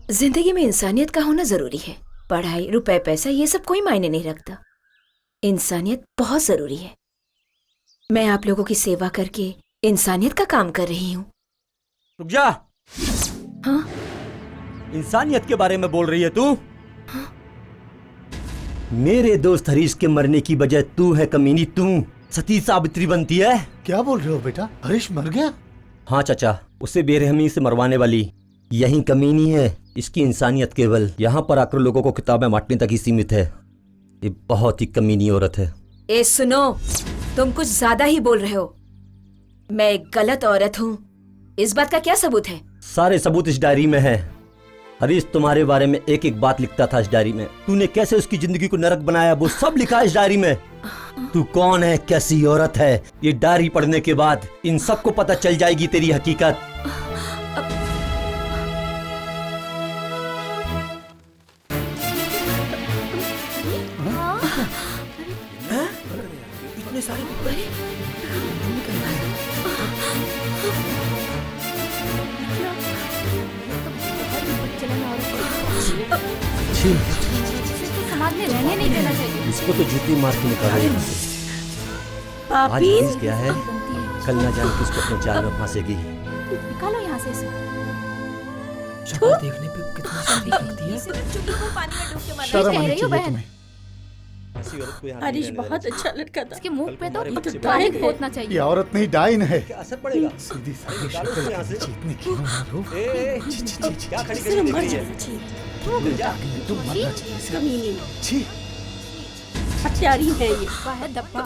जिंदगी में इंसानियत का होना जरूरी है। पढ़ाई, रुपए, पैसा ये सब कोई मायने नहीं रखता। इंसानियत बहुत जरूरी है। मैं आप लोगों की सेवा करके इंसानियत का काम कर रही हूँ। रुक जा। हाँ? इंसानियत के बारे में बोल रही है तू? हाँ? मेरे दोस्त हरीश के मरने की वजह तू है कमीनी। तू सती सावित्री बनती है। क्या बोल रहे हो बेटा? हरीश मर गया? हाँ चाचा, उसे बेरहमी से मरवाने वाली यही कमीनी है। इसकी इंसानियत केवल यहाँ पर आकर लोगों को किताबें बांटने तक ही सीमित है। ये बहुत ही कमीनी औरत है। ए सुनो, तुम कुछ ज्यादा ही बोल रहे हो। मैं एक गलत औरत हूँ, इस बात का क्या सबूत है? सारे सबूत इस डायरी में है। हरीश तुम्हारे बारे में एक एक बात लिखता था इस डायरी में। तूने कैसे उसकी जिंदगी को नरक बनाया वो सब लिखा है इस डायरी में। तू कौन है, कैसी औरत है, ये डायरी पढ़ने के बाद इन सबको पता चल जाएगी तेरी हकीकत। इतने सारे पेपर समाज में रहने नहीं देना चाहिए। इसको तो जूती मार के निकालो। आज पापी हरीश गया है, कल ना जाने किसको अपने जाल में फांसेगी। निकालो यहाँ से इसे। शक्ल देखने पे कितना शादी लगती है। चुल्लू को पानी में डूब के मरना। शर्म कह आनी रही हो चाहिए बहन? तुम्हें। ऐसी औरत को यहाँ हरीश नहीं रहने बहुत देना अच्छा लड़का था। इसके मुंह पे तो तुम्हारे बच्चे डायन डायन है। पोतना ये चाहिए। औरत नहीं डाइन है। क्या असर पड़ेगा? सीधी सादी निकालो शक्ल इसको यहाँ से। इतनी क्यों मारो? ए, क्या खड़ी सिर्फ खड़ी मर दिख रही जाना है? चाहिए। जा। तुम मरना चाहिए इसे। कमीनी छी, हत्यारी है ये। वह है दब्बा।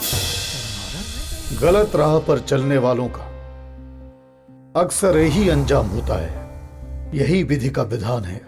गलत राह पर चलने वालों का अक्सर यही अंजाम होता है। यही विधि का विधान है।